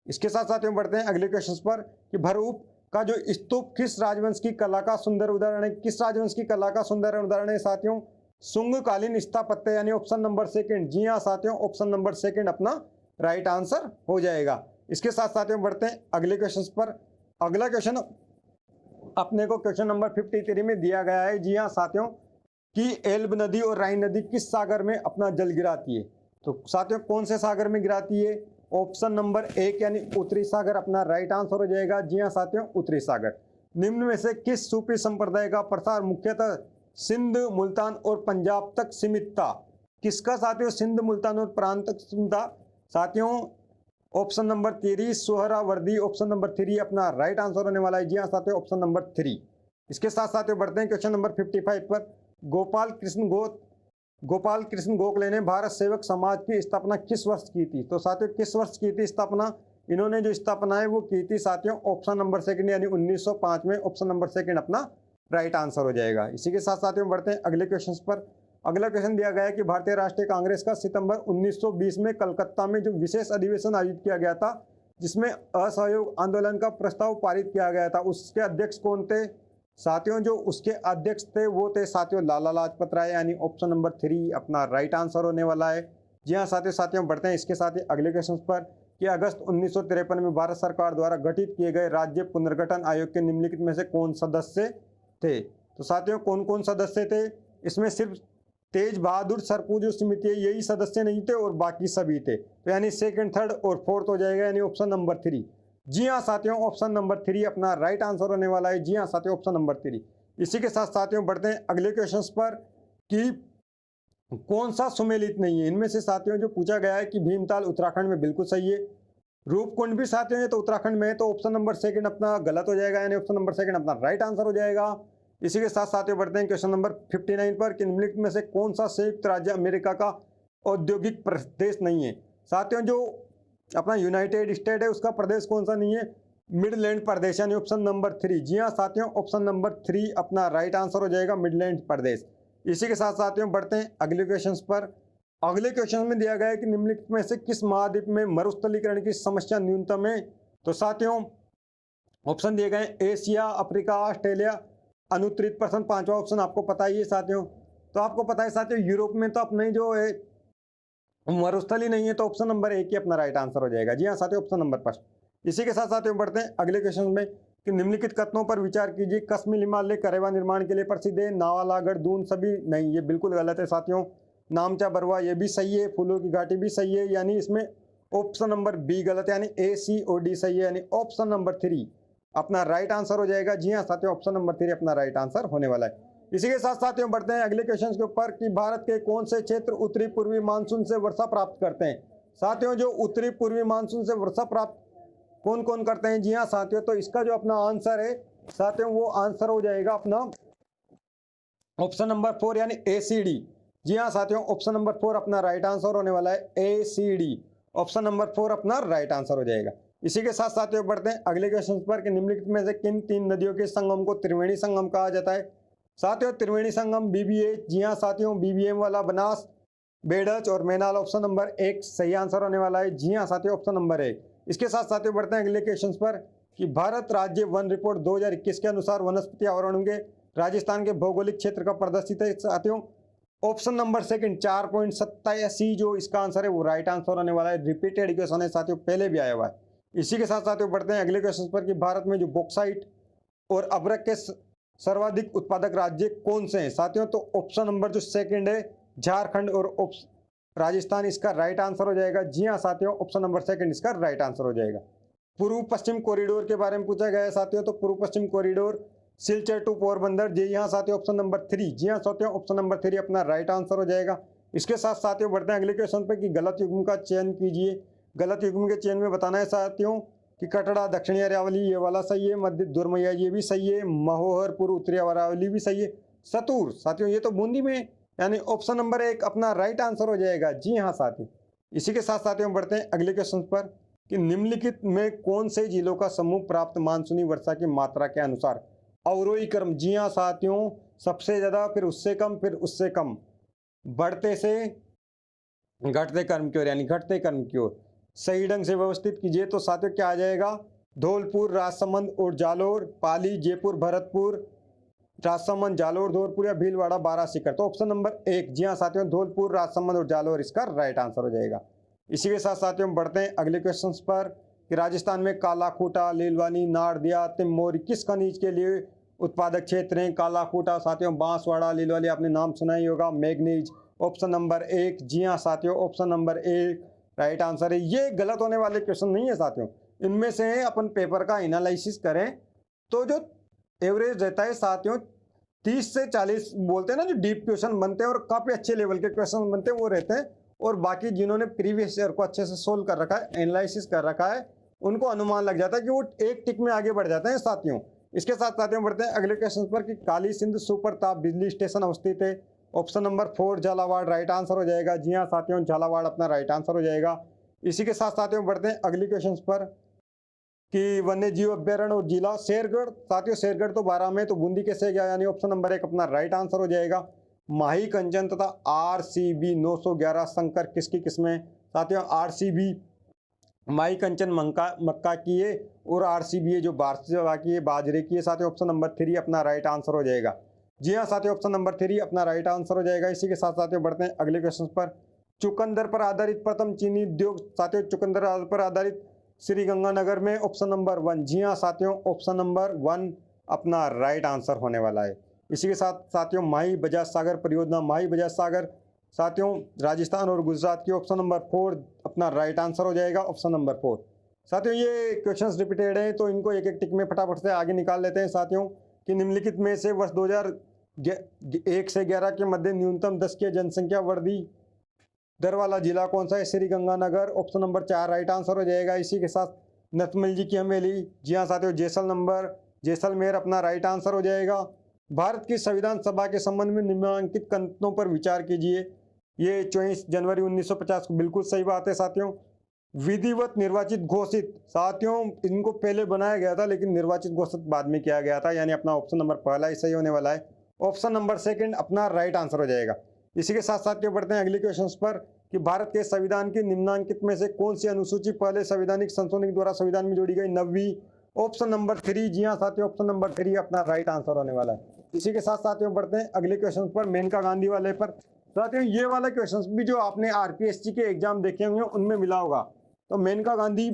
इसके साथ साथियों बढ़ते हैं अगले क्वेश्चन पर कि भरूप का जो स्तूप किस राजवंश की कला का सुंदर उदाहरण है? किस राजवंश की कला का सुंदर उदाहरण है साथियों? शुंगकालीन स्थापत्य, यानी ऑप्शन नंबर 2, जी हाँ साथियों, ऑप्शन नंबर 2 अपना राइट आंसर हो जाएगा। इसके साथ साथियों बढ़ते हैं अगले क्वेश्चन पर। अगला क्वेश्चन अपने को क्वेश्चन नंबर 53 में दिया गया है, जी हाँ साथियों, कि एल्ब नदी और राइन नदी किस सागर में अपना जल गिराती है? तो साथियों कौन से सागर में गिराती है? ऑप्शन नंबर 1 यानी उत्तरी सागर अपना राइट आंसर हो जाएगा। जी हाँ साथियों, उत्तरी सागर। निम्न में से किस सूफी संप्रदाय का प्रसार मुख्यतः सिंध, मुल्तान और पंजाब तक सीमित था? किसका साथियों सिंध, मुल्तान और प्रांत तक सीमित था? साथियों option number 3 Suhrawardy, option number 3 अपना राइट आंसर होने वाला है। जी हाँ साथियों, ऑप्शन नंबर 3। इसके साथ साथियों बढ़ते हैं क्वेश्चन नंबर 55 पर। गोपाल कृष्ण गोखले ने भारत सेवक समाज की स्थापना किस वर्ष की थी? तो साथियों किस वर्ष की थी स्थापना? इन्होंने जो स्थापना है वो की थी साथियों ऑप्शन नंबर 2 यानी 1905 में। ऑप्शन नंबर 2 अपना राइट आंसर हो जाएगा। इसी के साथ साथियों बढ़ते हैं अगले क्वेश्चन पर। अगला क्वेश्चन दिया गया है कि भारतीय राष्ट्रीय कांग्रेस का सितंबर 1920 में कलकत्ता में जो विशेष अधिवेशन आयोजित किया गया था जिसमें असहयोग आंदोलन का प्रस्ताव पारित किया गया था, उसके अध्यक्ष कौन थे? साथियों जो उसके अध्यक्ष थे वो थे साथियों लाला लाजपत राय, यानी ऑप्शन नंबर 3 अपना राइट आंसर होने वाला है। जी हाँ साथियों बढ़ते हैं इसके साथ ही अगले क्वेश्चन पर कि अगस्त 1953 में भारत सरकार द्वारा गठित किए गए राज्य पुनर्गठन आयोग के निम्नलिखित में से कौन सदस्य थे? तो साथियों कौन कौन सदस्य थे? इसमें सिर्फ तेज बहादुर सरपू जो समिति है यही सदस्य नहीं थे और बाकी सभी थे, तो यानी 2nd, 3rd और 4th हो जाएगा, यानी ऑप्शन नंबर 3। जी हाँ साथियों, ऑप्शन नंबर 3 अपना राइट आंसर होने वाला है। जी हाँ साथियों, ऑप्शन नंबर 3। इसी के साथ साथियों बढ़ते हैं अगले क्वेश्चन पर कि कौन सा सुमेलित नहीं है? इनमें से साथियों जो पूछा गया है कि भीमताल उत्तराखंड में, बिल्कुल सही है। रूपकुंड भी साथियों ये तो उत्तराखंड में है, तो ऑप्शन नंबर 2 अपना गलत हो जाएगा, यानी ऑप्शन नंबर 2 अपना राइट आंसर हो जाएगा। इसी के साथ साथियों बढ़ते हैं क्वेश्चन नंबर 59 पर कि निम्नलिखित में से कौन सा संयुक्त राज्य अमेरिका का औद्योगिक प्रदेश नहीं है? साथियों जो अपना यूनाइटेड स्टेट है उसका प्रदेश कौन सा नहीं है? मिडलैंड प्रदेश, यानी ऑप्शन नंबर 3। जी हाँ साथियों, ऑप्शन नंबर 3 अपना राइट आंसर हो जाएगा, मिडलैंड प्रदेश। इसी के साथ साथियों बढ़ते हैं अगले क्वेश्चन पर। अगले क्वेश्चन में दिया गया है कि निम्नलिखित में से किस महाद्वीप में मरुस्थलीकरण की समस्या न्यूनतम है? तो साथियों ऑप्शन दिए गए एशिया, अफ्रीका, ऑस्ट्रेलिया, अनुत्तरित प्रश्न 5वां ऑप्शन आपको पता ही है साथियों। तो आपको पता है साथियों यूरोप में तो अपने जो है मरुस्थली नहीं है, तो ऑप्शन नंबर 1 ही अपना राइट आंसर हो जाएगा। जी हाँ साथियों, ऑप्शन नंबर 5। इसी के साथ साथियों बढ़ते हैं अगले क्वेश्चन में कि निम्नलिखित कथनों पर विचार कीजिए। कश्मीर हिमालय करेवा निर्माण के लिए प्रसिद्ध है। नावालागढ़, दून सभी नहीं, ये बिल्कुल गलत है साथियों। नामचा बरवा ये भी सही है, फूलों की घाटी भी सही है, यानी इसमें ऑप्शन नंबर बी गलत है, यानी A, C और D सही है, यानी ऑप्शन नंबर 3 अपना राइट आंसर हो जाएगा। जी हाँ साथियों, ऑप्शन नंबर 3 अपना राइट आंसर होने वाला है। इसी के साथ साथियों बढ़ते हैं अगले क्वेश्चन के ऊपर कि भारत के कौन से क्षेत्र उत्तरी पूर्वी मानसून से वर्षा प्राप्त करते हैं। साथियों जो उत्तरी पूर्वी मानसून से वर्षा प्राप्त कौन कौन करते हैं। जी हाँ साथियों, तो इसका जो अपना आंसर है साथियों वो आंसर हो जाएगा अपना ऑप्शन नंबर 4 यानी ACD। जी हाँ साथियों, ऑप्शन नंबर 4 अपना राइट आंसर होने वाला है। ACD ऑप्शन नंबर 4 अपना राइट आंसर हो जाएगा। इसी के साथ साथियों बढ़ते हैं अगले क्वेश्चन पर कि निम्नलिखित में से किन 3 नदियों के संगम को त्रिवेणी संगम कहा जाता है। साथियों त्रिवेणी संगम BBA। जी हाँ साथियों, BBM वाला बनास, बेडच और मैनाल ऑप्शन नंबर 1 सही आंसर होने वाला है। जी हाँ साथियों, ऑप्शन नंबर 1। इसके साथ साथियों बढ़ते हैं अगले क्वेश्चन पर कि भारत राज्य वन रिपोर्ट 2021 के अनुसार वनस्पति आवरण के राजस्थान के भौगोलिक क्षेत्र का प्रदर्शित है। साथियों ऑप्शन नंबर 2 4.87 जो इसका आंसर है वो राइट आंसर होने वाला है। रिपीटेड क्वेश्चन है साथियों, पहले भी आया हुआ है। इसी के साथ साथियों बढ़ते हैं अगले क्वेश्चन पर कि भारत में जो बॉक्साइट और अब्रक के सर्वाधिक उत्पादक राज्य कौन से हैं। साथियों तो ऑप्शन नंबर जो 2 है झारखंड और राजस्थान इसका राइट आंसर हो जाएगा। जी हाँ साथियों, ऑप्शन नंबर 2 इसका राइट आंसर हो जाएगा। पूर्व पश्चिम कॉरिडोर के बारे में पूछा गया है साथियों, तो पूर्व पश्चिम कॉरिडोर सिलचर टू पोरबंदर। जी हाँ साथियों, ऑप्शन नंबर 3। जी हाँ साथियों, ऑप्शन नंबर 3 अपना राइट आंसर हो जाएगा। इसके साथ साथियों बढ़ते हैं अगले क्वेश्चन पे कि गलत युग्म का चयन कीजिए। गलत युग्म के चयन में बताना है साथियों कि कटड़ा दक्षिणी अरावली ये वाला सही है, मध्य दुर्मैया ये भी सही है, महोहरपुर उत्तरी अरावली भी सही है, सतूर साथियों ये तो बूंदी में, यानी ऑप्शन नंबर 1 अपना राइट आंसर हो जाएगा। जी हाँ साथियों, इसी के साथ साथियों बढ़ते हैं अगले क्वेश्चन पर कि निम्नलिखित में कौन से जिलों का समूह प्राप्त मानसूनी वर्षा की मात्रा के अनुसार अवरोही क्रम। जी हाँ साथियों, सबसे ज्यादा, फिर उससे कम, फिर उससे कम, बढ़ते से घटते क्रम की ओर, यानी घटते क्रम की ओर सही ढंग से व्यवस्थित कीजिए। तो साथियों क्या आ जाएगा, धौलपुर, राजसमंद और जालोर, पाली, जयपुर, भरतपुर, राजसमंद, जालोर, धौलपुर या भीलवाड़ा, बारासिकर। तो ऑप्शन नंबर 1 जी हाँ साथियों, धौलपुर, राजसमंद और जालोर इसका राइट आंसर हो जाएगा। इसी के साथ साथियों बढ़ते हैं अगले क्वेश्चन पर कि राजस्थान में कालाकूटा, लीलवानी, नारदिया, तिमोरी किस खनिज के लिए उत्पादक क्षेत्र हैं। कालाकूटा साथियों बांसवाड़ा, लीलवानी आपने नाम सुना ही होगा, मैग्नीज ऑप्शन नंबर 1। जी हाँ साथियों, ऑप्शन नंबर 1 राइट आंसर है। ये गलत होने वाले क्वेश्चन नहीं है साथियों, इनमें से अपन पेपर का एनालिसिस करें तो जो एवरेज रहता है साथियों 30 से 40 बोलते हैं ना, जो डीप क्वेश्चन बनते हैं और काफ़ी अच्छे लेवल के क्वेश्चन बनते हैं वो रहते हैं। और बाकी जिन्होंने प्रीवियस ईयर को अच्छे से सोल्व कर रखा है, एनालिसिस कर रखा है, उनको अनुमान लग जाता है कि वो एक टिक में आगे बढ़ जाते हैं साथियों। इसके साथ साथियों बढ़ते हैं अगले क्वेश्चन पर कि काली सिंध सुपर ताप बिजली स्टेशन अवस्थित है। Option number 4 Jhalawar right answer हो जाएगा। जी हाँ साथियों, झालावाड़ अपना राइट आंसर हो जाएगा। इसी के साथ साथियों बढ़ते हैं अगले क्वेश्चन पर कि वन्य जीव अभ्यारण्य और जिला शेरगढ़। साथियों शेरगढ़ तो 12 में, तो बूंदी कैसे गया, यानी ऑप्शन नंबर 1 अपना राइट आंसर हो जाएगा। माही कंचन तथा RCB 911 संकर किसकी किस्में। साथियों RCB माही कंचन मक्का की है और RCB जो बारसिवा की है, बाजरे की है। साथियों ऑप्शन नंबर 3 अपना राइट आंसर हो जाएगा। जी हाँ साथियों, ऑप्शन नंबर 3 अपना राइट आंसर हो जाएगा। इसी के साथ साथियों बढ़ते हैं अगले क्वेश्चन पर, चुकंदर पर आधारित प्रथम चीनी उद्योग। साथियों चुकंदर पर आधारित श्रीगंगानगर में, ऑप्शन नंबर 1। जी हाँ साथियों, ऑप्शन नंबर 1 अपना राइट आंसर होने वाला है। इसी के साथ साथियों माही बजाज सागर परियोजना, माही बजाज सागर साथियों राजस्थान और गुजरात की, ऑप्शन नंबर 4 अपना राइट आंसर हो जाएगा। ऑप्शन नंबर 4 साथियों ये क्वेश्चंस रिपीटेड हैं तो इनको एक एक टिक में फटाफट से आगे निकाल लेते हैं साथियों कि निम्नलिखित में से वर्ष 2001 से 11 के मध्य न्यूनतम 10 की जनसंख्या वृद्धि दर वाला जिला कौन सा है। Sriganganagar option number 4 right answer हो जाएगा। इसी के साथ नथमल जी की हवेली, जी हाँ साथियों जैसलमेर अपना राइट आंसर हो जाएगा। भारत की संविधान सभा के संबंध में निम्नलिखित कथनों पर विचार कीजिए। ये 24 जनवरी 1950 को बिल्कुल सही बात है साथियों। विधिवत निर्वाचित घोषित, साथियों इनको पहले बनाया गया था लेकिन निर्वाचित घोषित बाद में किया गया था, यानी अपना ऑप्शन नंबर पहला ही सही होने वाला है। ऑप्शन नंबर 2 अपना राइट आंसर हो जाएगा। इसी के साथ साथ के बढ़ते हैं अगले क्वेश्चन पर कि भारत के संविधान की निम्नलिखित में से कौन सी अनुसूची पहले संवैधानिक संशोधन द्वारा संविधान में जोड़ी गई। 9वीं, ऑप्शन नंबर 3। जी हाँ साथियों, ऑप्शन नंबर 3 अपना राइट आंसर होने वाला है। इसी के साथ साथियों बढ़ते हैं अगले क्वेश्चन पर, मेनका गांधी वाले पर। साथियों ये वाला क्वेश्चन भी जो आपने RPSC के एग्जाम देखे होंगे उनमें मिला होगा। तो मेनका गांधी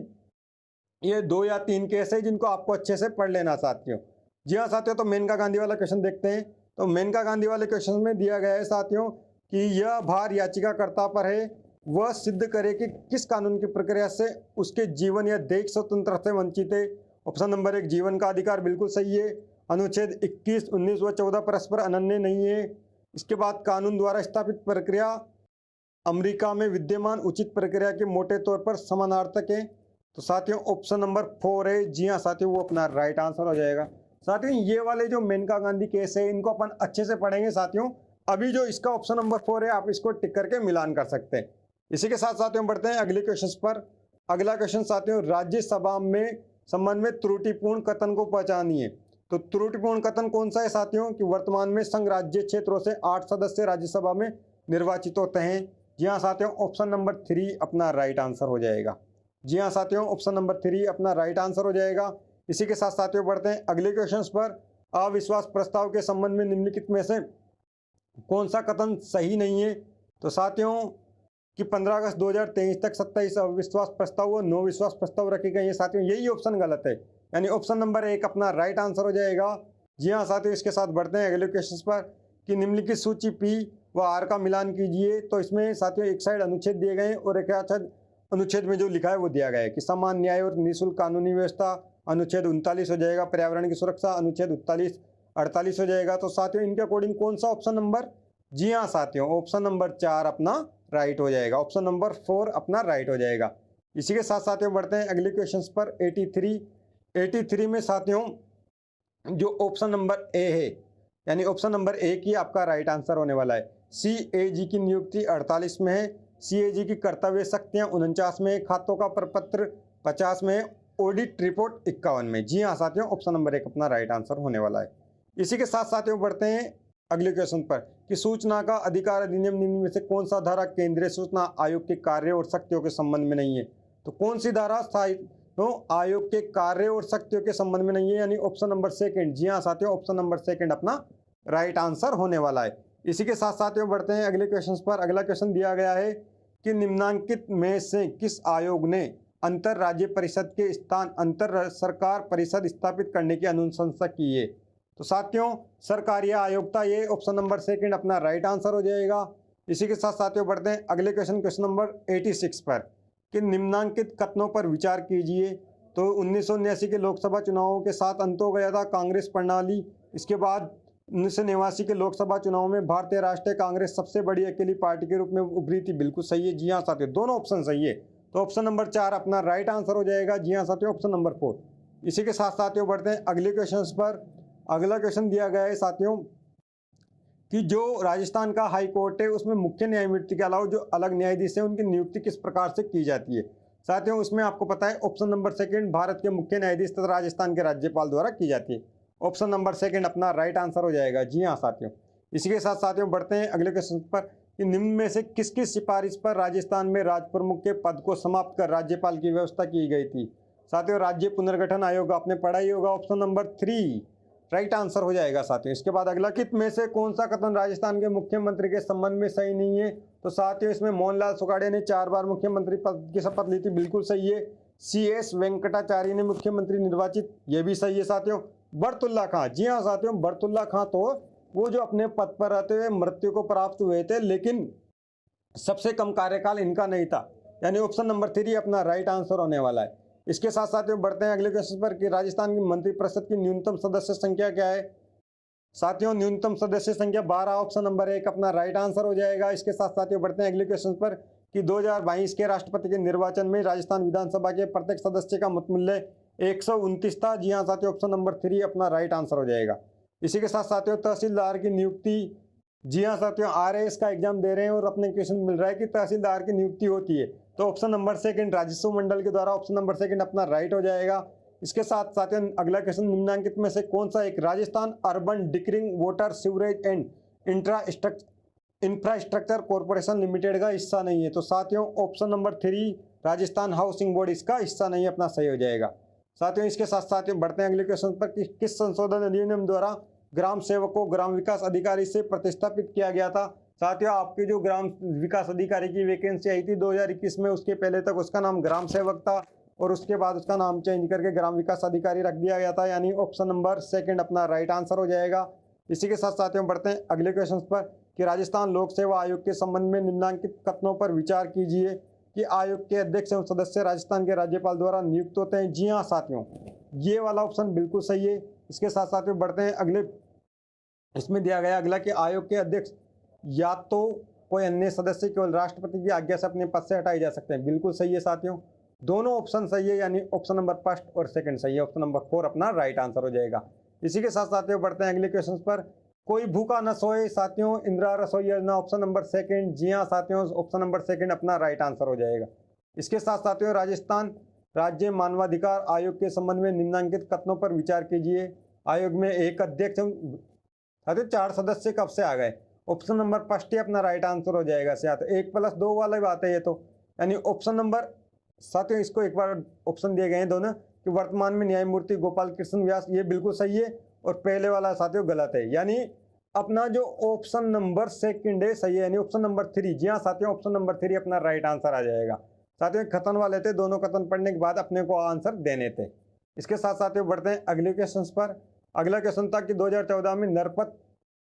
ये 2 या 3 केस है जिनको आपको अच्छे से पढ़ लेना साथियों। जी हाँ साथियों, तो मेनका गांधी वाला क्वेश्चन देखते हैं। तो मेनका गांधी वाले क्वेश्चन में दिया गया है साथियों कि यह भार याचिकाकर्ता पर है, वह सिद्ध करे कि किस कानून की प्रक्रिया से उसके जीवन या दैहिक स्वतंत्रता से वंचित है ऑप्शन नंबर 1 जीवन का अधिकार बिल्कुल सही है। अनुच्छेद 21, 19 व 14 परस्पर अनन्य नहीं है। इसके बाद कानून द्वारा स्थापित प्रक्रिया अमेरिका में विद्यमान उचित प्रक्रिया के मोटे तौर पर समानार्थक है। तो साथियों ऑप्शन नंबर 4 है, जी हाँ साथियों, वो अपना राइट आंसर हो जाएगा। साथियों ये वाले जो मेनका गांधी केस है इनको अपन अच्छे से पढ़ेंगे साथियों। अभी जो इसका ऑप्शन नंबर 4 है आप इसको टिक करके मिलान कर सकते हैं। इसी के साथ साथियों बढ़ते हैं अगले क्वेश्चन पर। अगला क्वेश्चन साथियों, राज्यसभा में संबंध में त्रुटिपूर्ण कथन को पहचानिए। तो त्रुटिपूर्ण कथन कौन सा है साथियों कि वर्तमान में संघ राज्य क्षेत्रों से 8 सदस्य राज्यसभा में निर्वाचित होते हैं। जी हाँ साथियों, ऑप्शन नंबर 3 अपना राइट आंसर हो जाएगा। जी हाँ साथियों, ऑप्शन नंबर 3 अपना राइट आंसर हो जाएगा। इसी के साथ साथियों बढ़ते हैं अगले क्वेश्चन पर। अविश्वास प्रस्ताव के संबंध में निम्नलिखित में से कौन सा कथन सही नहीं है। तो साथियों कि 15 अगस्त 2023 तक 27 अविश्वास प्रस्ताव व 9 विश्वास प्रस्ताव रखे गए हैं। साथियों यही ऑप्शन गलत है, यानी ऑप्शन नंबर 1 अपना राइट आंसर हो जाएगा। जी हाँ साथियों, इसके साथ बढ़ते हैं अगले क्वेश्चन पर कि निम्नलिखित सूची पी व आर का मिलान कीजिए। तो इसमें साथियों एक साइड अनुच्छेद दिए गए और एक साइड अनुच्छेद में जो लिखा है वो दिया गया है कि समान न्याय और निःशुल्क कानूनी व्यवस्था, अनुच्छेद 39 हो जाएगा। पर्यावरण की सुरक्षा, अनुच्छेद 48 हो जाएगा। तो साथियों इनके अकॉर्डिंग कौन सा ऑप्शन नंबर, जी हाँ साथियों, ऑप्शन नंबर 4 अपना राइट हो जाएगा। ऑप्शन नंबर 4 अपना राइट हो जाएगा। इसी के साथ साथियों बढ़ते हैं अगले क्वेश्चन पर। 83 में साथियों जो ऑप्शन नंबर ए है, यानी ऑप्शन नंबर 1 ही आपका राइट आंसर होने वाला है। CAG की नियुक्ति 48 में है, CAG की कर्तव्य शक्तियां 49 में है, खातों का प्रपत्र 50 में है, ऑडिट रिपोर्ट 51 में। जी हाँ साथियों, ऑप्शन नंबर 1 अपना राइट आंसर होने वाला है। इसी के साथ साथियों बढ़ते हैं अगले क्वेश्चन पर कि सूचना का अधिकार अधिनियम निम्न में से कौन सा धारा केंद्रीय सूचना आयोग के कार्य और शक्तियों के संबंध में नहीं है। तो कौन सी धारा तो आयोग के कार्य और शक्तियों के संबंध में नहीं है, यानी ऑप्शन नंबर 2। जी हाँ साथियों, ऑप्शन नंबर 2 अपना राइट आंसर होने वाला है। इसी के साथ साथियों बढ़ते हैं अगले क्वेश्चन पर। अगला क्वेश्चन दिया गया है कि निम्नांकित में से किस आयोग ने अंतर राज्य परिषद के स्थान अंतर सरकार परिषद स्थापित करने की अनुशंसा की है। तो साथियों सरकारीय आयोगता, ये ऑप्शन नंबर 2 अपना राइट आंसर हो जाएगा। इसी के साथ साथियों बढ़ते हैं अगले क्वेश्चन नंबर 86 पर कि निम्नांकित कथनों पर विचार कीजिए। तो 1979 के लोकसभा चुनावों के साथ अंत हो गया था कांग्रेस प्रणाली। इसके बाद 1989 के लोकसभा चुनाव में भारतीय राष्ट्रीय कांग्रेस सबसे बड़ी अकेली पार्टी के रूप में उभरी थी। बिल्कुल सही है। जी हाँ साथियों, दोनों ऑप्शन सही है। तो ऑप्शन नंबर 4 अपना राइट आंसर हो जाएगा। जी हाँ साथियों, ऑप्शन नंबर 4। इसी के साथ साथियों बढ़ते हैं अगले क्वेश्चन पर। अगला क्वेश्चन दिया गया है साथियों कि जो राजस्थान का हाई कोर्ट है उसमें मुख्य न्यायमूर्ति के अलावा जो अलग न्यायाधीश है उनकी नियुक्ति किस प्रकार से की जाती है। साथियों उसमें आपको पता है ऑप्शन नंबर 2 भारत के मुख्य न्यायाधीश तथा राजस्थान के राज्यपाल द्वारा की जाती है। ऑप्शन नंबर 2 अपना राइट आंसर हो जाएगा। जी हाँ साथियों, इसी के साथ साथियों बढ़ते हैं अगले क्वेश्चन पर कि निम्न में से किस किस सिफारिश पर राजस्थान में राज प्रमुख के पद को समाप्त कर राज्यपाल की व्यवस्था की गई थी। साथियों राज्य पुनर्गठन आयोग आपने पढ़ा ही होगा। ऑप्शन नंबर 3 राइट आंसर हो जाएगा साथियों। इसके बाद अगला कित में से कौन सा कथन राजस्थान के मुख्यमंत्री के संबंध में सही नहीं है। तो साथियों इसमें मोहनलाल सुखाड़िया ने 4 बार मुख्यमंत्री पद की शपथ ली थी। बिल्कुल सही है। CS वेंकटाचार्य ने मुख्यमंत्री निर्वाचित, ये भी सही है साथियों। बरतुल्ला खां, जी हाँ साथियों, बरतुल्ला खां तो वो जो अपने पद पर रहते हुए मृत्यु को प्राप्त हुए थे, लेकिन सबसे कम कार्यकाल इनका नहीं था, यानी ऑप्शन नंबर 3 अपना राइट आंसर होने वाला है। इसके साथ साथियों बढ़ते हैं अगले क्वेश्चन पर कि राजस्थान की मंत्रिपरिषद की न्यूनतम सदस्य संख्या क्या है। साथियों न्यूनतम सदस्य संख्या 12, ऑप्शन नंबर 1 अपना राइट आंसर हो जाएगा। इसके साथ साथियों बढ़ते हैं अगले क्वेश्चन पर कि 2022 के राष्ट्रपति के निर्वाचन में राजस्थान विधानसभा के प्रत्येक सदस्य का मत मूल्य 129 था। जी हाँ साथियों, ऑप्शन नंबर 3 अपना राइट आंसर हो जाएगा। इसी के साथ साथियों तहसीलदार की नियुक्ति, जी हाँ साथियों RAS का एग्जाम दे रहे हैं और अपने क्वेश्चन मिल रहा है कि तहसीलदार की नियुक्ति होती है। तो ऑप्शन नंबर 2 राजस्व मंडल के द्वारा, ऑप्शन नंबर 2 अपना राइट हो जाएगा। इसके साथ साथियों अगला क्वेश्चन निम्नांकित में से कौन सा एक Rajasthan urban drinking water sewerage and infrastructure corporation limited का हिस्सा नहीं है। तो साथियों option number 3 Rajasthan housing board इसका हिस्सा नहीं है, अपना सही हो जाएगा। साथियों इसके साथ साथियों बढ़ते हैं अगले क्वेश्चन पर कि किस संशोधन अधिनियम द्वारा ग्राम सेवक को ग्राम विकास अधिकारी से प्रतिस्थापित किया गया था। साथियों आपकी जो ग्राम विकास अधिकारी की वैकेंसी आई थी 2021 में, उसके पहले तक उसका नाम ग्राम सेवक था और उसके बाद उसका नाम चेंज करके ग्राम विकास अधिकारी रख दिया गया था, यानी ऑप्शन नंबर 2 अपना राइट आंसर हो जाएगा। इसी के साथ साथियों बढ़ते हैं अगले क्वेश्चन पर कि राजस्थान लोक सेवा आयोग के संबंध में निम्नांकित कथनों पर विचार कीजिए कि आयोग के अध्यक्ष एवं सदस्य राजस्थान के राज्यपाल द्वारा नियुक्त होते हैं। जी हाँ साथियों, ये वाला ऑप्शन बिल्कुल सही है। इसके साथ साथ में बढ़ते हैं अगले, इसमें दिया गया अगला कि आयोग के अध्यक्ष या तो कोई अन्य सदस्य केवल राष्ट्रपति की आज्ञा से अपने पद से हटाए जा सकते हैं। बिल्कुल सही है साथियों, दोनों ऑप्शन सही है, यानी ऑप्शन नंबर फर्स्ट और सेकंड सही है। ऑप्शन नंबर 4 अपना राइट आंसर हो जाएगा। इसी के साथ साथियों बढ़ते हैं अगले क्वेश्चन पर। कोई भूखा न सोए साथियों, इंदिरा रसोई योजना ऑप्शन नंबर सेकंड। जी हाँ साथियों, ऑप्शन नंबर सेकंड अपना राइट आंसर हो जाएगा। इसके साथ साथियों राजस्थान राज्य मानवाधिकार आयोग के संबंध में निम्नलिखित कथनों पर विचार कीजिए। आयोग में एक अध्यक्ष साथियों 4 सदस्य कब से आ गए? ऑप्शन नंबर फर्स्ट ही अपना राइट आंसर हो जाएगा। से 1+2 वाली बात है ये तो, यानी ऑप्शन नंबर साथियों इसको एक बार ऑप्शन दिए गए हैं दोनों कि वर्तमान में न्यायमूर्ति गोपाल कृष्ण व्यास, ये बिल्कुल सही है, और पहले वाला साथियों गलत है, यानी अपना जो ऑप्शन नंबर सेकंड है सही है, यानी ऑप्शन नंबर 3। जी हाँ साथियों, ऑप्शन नंबर 3 अपना राइट आंसर आ जाएगा। साथियों कथन वाले थे, दोनों कथन पढ़ने के बाद अपने को आंसर देने थे। इसके साथ साथियों बढ़ते हैं अगले क्वेश्चन पर। अगला क्वेश्चन था कि 2014 में नरपत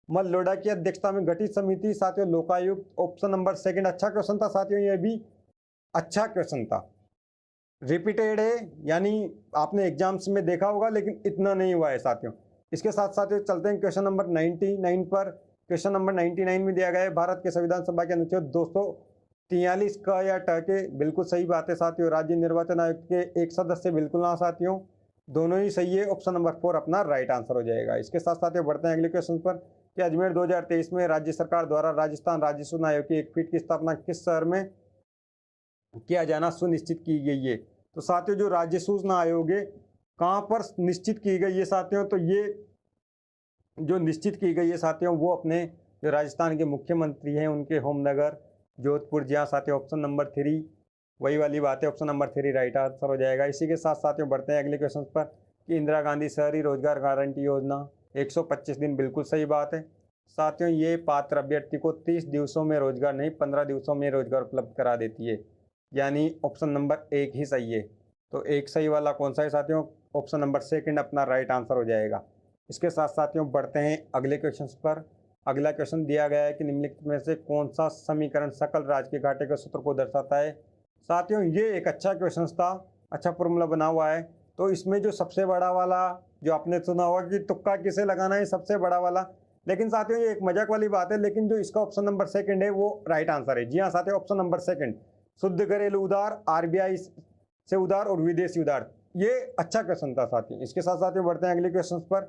मल लोढ़ा की अध्यक्षता में गठित समिति साथियों लोकायुक्त। ऑप्शन नंबर सेकंड अच्छा क्वेश्चन था साथियों, ये भी अच्छा क्वेश्चन था, रिपीटेड है, यानी आपने एग्जाम्स में देखा होगा लेकिन इतना नहीं हुआ है साथियों। इसके साथ साथियों चलते हैं क्वेश्चन नंबर 99 पर। क्वेश्चन नंबर 99 में दिया गया है भारत के संविधान सभा के अनुच्छेद 243 का या ट के। बिल्कुल सही बात है साथियों। राज्य निर्वाचन आयोग के एक सदस्य बिल्कुल ना साथियों, दोनों ही सही है। ऑप्शन नंबर 4 अपना राइट आंसर हो जाएगा। इसके साथ साथियों बढ़ते हैं अगले क्वेश्चन पर कि अजमेर 2023 में राज्य सरकार द्वारा राजस्थान राज्य सूचना आयोग की एक पीठ की स्थापना किस शहर में किया जाना सुनिश्चित की गई है? तो साथियों जो राज्य सूचना आयोग है कहाँ पर निश्चित की गई है साथियों, तो ये जो निश्चित की गई है साथियों वो अपने जो राजस्थान के मुख्यमंत्री हैं उनके होमनगर जोधपुर। जी हाँ साथियों, ऑप्शन नंबर 3 वही वाली बात है, ऑप्शन नंबर 3 राइट आंसर हो जाएगा। इसी के साथ साथियों बढ़ते हैं अगले क्वेश्चन पर कि इंदिरा गांधी शहरी रोजगार गारंटी योजना 125 दिन, बिल्कुल सही बात है साथियों। ये पात्र अभ्यर्थी को 30 दिवसों में रोजगार नहीं 15 दिवसों में रोजगार उपलब्ध करा देती है, यानी ऑप्शन नंबर 1 ही सही है। तो एक सही वाला कौन सा है साथियों? ऑप्शन नंबर सेकंड अपना राइट आंसर हो जाएगा। इसके साथ साथियों बढ़ते हैं अगले क्वेश्चन पर। अगला क्वेश्चन दिया गया है कि निम्नलिखित में से कौन सा समीकरण सकल राज्य के घाटे के सूत्र को दर्शाता है? साथियों ये एक अच्छा क्वेश्चन था, अच्छा फॉर्मूला बना हुआ है। तो इसमें जो सबसे बड़ा वाला जो आपने सुना होगा कि तुक्का किसे लगाना है, सबसे बड़ा वाला, लेकिन साथियों ये एक मजाक वाली बात है, लेकिन जो इसका ऑप्शन नंबर सेकंड है वो राइट आंसर है। जी हाँ साथियों, ऑप्शन नंबर सेकंड शुद्ध घरेलू उधार, आरबीआई से उधार और विदेशी उधार, ये अच्छा क्वेश्चन था साथियों। इसके साथ साथियों बढ़ते हैं अगले क्वेश्चन पर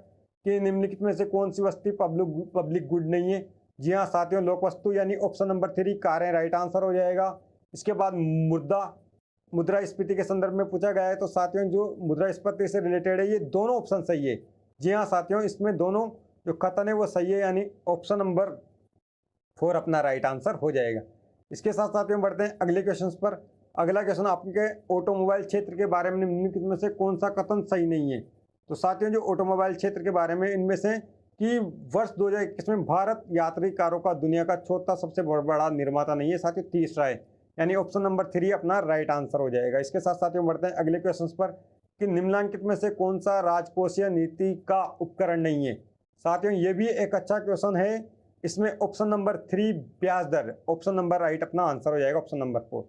कि निम्नलिखित में से कौन सी वस्तु पब्लिक गुड नहीं है? जी हाँ साथियों, लोक वस्तु, यानी ऑप्शन नंबर 3 कारें राइट आंसर हो जाएगा। इसके बाद मुद्रास्फीति के संदर्भ में पूछा गया है, तो साथियों जो मुद्रास्फीति से रिलेटेड है ये दोनों ऑप्शन सही है। जी हाँ साथियों, इसमें दोनों जो कथन है वो सही है, यानी ऑप्शन नंबर 4 अपना राइट आंसर हो जाएगा। इसके साथ साथियों बढ़ते हैं अगले क्वेश्चन पर। अगला क्वेश्चन आपके ऑटोमोबाइल क्षेत्र के बारे में निम्नलिखित में से कौन सा कथन सही नहीं है? तो साथियों जो ऑटोमोबाइल क्षेत्र के बारे में इनमें से कि वर्ष 2021 में भारत यात्री कारों का दुनिया का चौथा सबसे बड़ा निर्माता नहीं है साथियों, तीसरा है, यानी ऑप्शन नंबर 3 अपना राइट आंसर हो जाएगा। इसके साथ साथियों बढ़ते हैं अगले क्वेश्चन पर कि निम्नलिखित में से कौन सा राजकोषीय नीति का उपकरण नहीं है? साथियों ये भी एक अच्छा क्वेश्चन है, इसमें ऑप्शन नंबर 3 ब्याज दर, ऑप्शन नंबर राइट अपना आंसर हो जाएगा, ऑप्शन नंबर 4।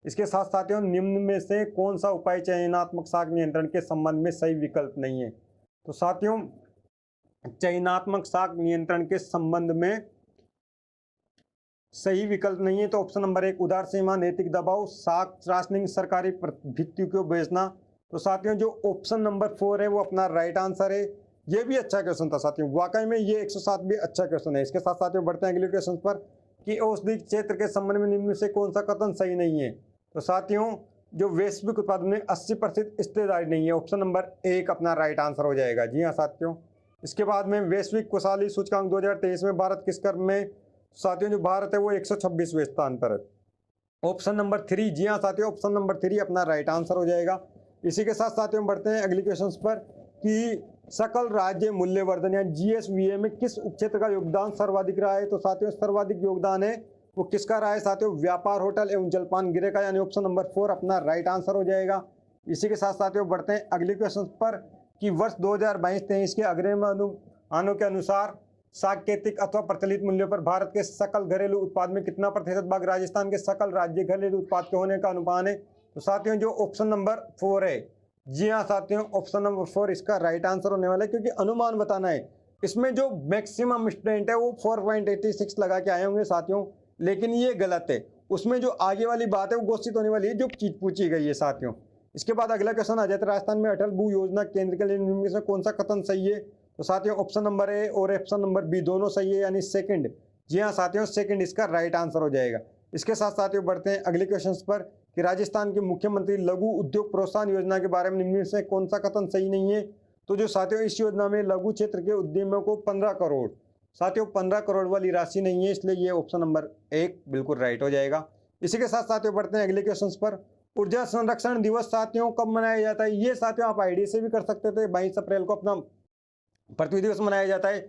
इसके साथ साथियों निम्न में से कौन सा उपाय चयनात्मक साख नियंत्रण के संबंध में सही विकल्प नहीं है? तो साथियों चयनात्मक साख नियंत्रण के संबंध में सही विकल्प नहीं है, तो ऑप्शन नंबर 1 उधार सीमा, नैतिक दबाव, साख राशनिंग, सरकारी भित्तियों को बेचना। तो साथियों जो ऑप्शन नंबर 4 है वो अपना राइट आंसर है। ये भी अच्छा क्वेश्चन था साथियों, वाकई में ये 107 भी अच्छा क्वेश्चन है। इसके साथ साथियों बढ़ते हैं अगले क्वेश्चन पर कि औषधि क्षेत्र के संबंध में निम्न से कौन सा कथन सही नहीं है? तो साथियों जो वैश्विक उत्पादन में 80% हिस्सेदारी नहीं है, ऑप्शन नंबर 1 अपना राइट आंसर हो जाएगा। जी हाँ साथियों, इसके बाद में वैश्विक खुशहाली सूचकांक 2023 में भारत किस क्रम में? साथियों जो भारत है वो 126वें स्थान पर है, ऑप्शन नंबर 3। जी हाँ साथियों, ऑप्शन नंबर 3 अपना राइट आंसर हो जाएगा। इसी के साथ साथियों बढ़ते हैं अगले क्वेश्चन पर कि सकल राज्य मूल्यवर्धन या जीएसवीए में किस उपक्षेत्र का योगदान सर्वाधिक रहा है? तो साथियों सर्वाधिक योगदान है वो किसका रहा है साथियों? व्यापार, होटल एवं जलपान गृह का, यानी ऑप्शन नंबर 4 अपना राइट आंसर हो जाएगा। इसी के साथ साथियों बढ़ते हैं अगले क्वेश्चन पर कि वर्ष 2022-23 के अग्रिम अनुमानों के अनुसार सांकेतिक अथवा प्रचलित मूल्यों पर भारत के सकल घरेलू उत्पाद में कितना प्रतिशत भाग राजस्थान के सकल राज्य घरेलू उत्पाद के होने का अनुमान है? तो साथियों जो ऑप्शन नंबर 4 है जी हाँ साथियों, ऑप्शन नंबर 4 इसका राइट आंसर होने वाला है, क्योंकि अनुमान बताना है। इसमें जो मैक्सिमम स्टूडेंट है वो 4.86 लगा के आए होंगे साथियों, लेकिन ये गलत है। उसमें जो आगे वाली बात है वो घोषित होने वाली है जो चीज पूछी गई है साथियों। इसके बाद अगला क्वेश्चन आ जाता है, राजस्थान में अटल भू योजना केंद्र के लिए निम्न में से कौन सा कथन सही है? तो साथियों ऑप्शन नंबर ए और ऑप्शन नंबर बी दोनों सही है, यानी सेकंड। जी हाँ साथियों, सेकंड इसका राइट आंसर हो जाएगा। इसके साथ साथियों बढ़ते हैं अगले क्वेश्चन पर कि राजस्थान के मुख्यमंत्री लघु उद्योग प्रोत्साहन योजना के बारे में निम्न में से कौन सा कथन सही नहीं है? तो जो साथियों इस योजना में लघु क्षेत्र के उद्यमियों को 15 करोड़, साथियों 15 करोड़ वाली राशि नहीं है, इसलिए ये ऑप्शन नंबर 1 बिल्कुल राइट हो जाएगा। इसी के साथ साथियों बढ़ते हैं अगले क्वेश्चन पर। ऊर्जा संरक्षण दिवस साथियों कब मनाया जाता है? ये साथियों आप आईडी से भी कर सकते थे। 22 अप्रैल को अपना पृथ्वी दिवस मनाया जाता है,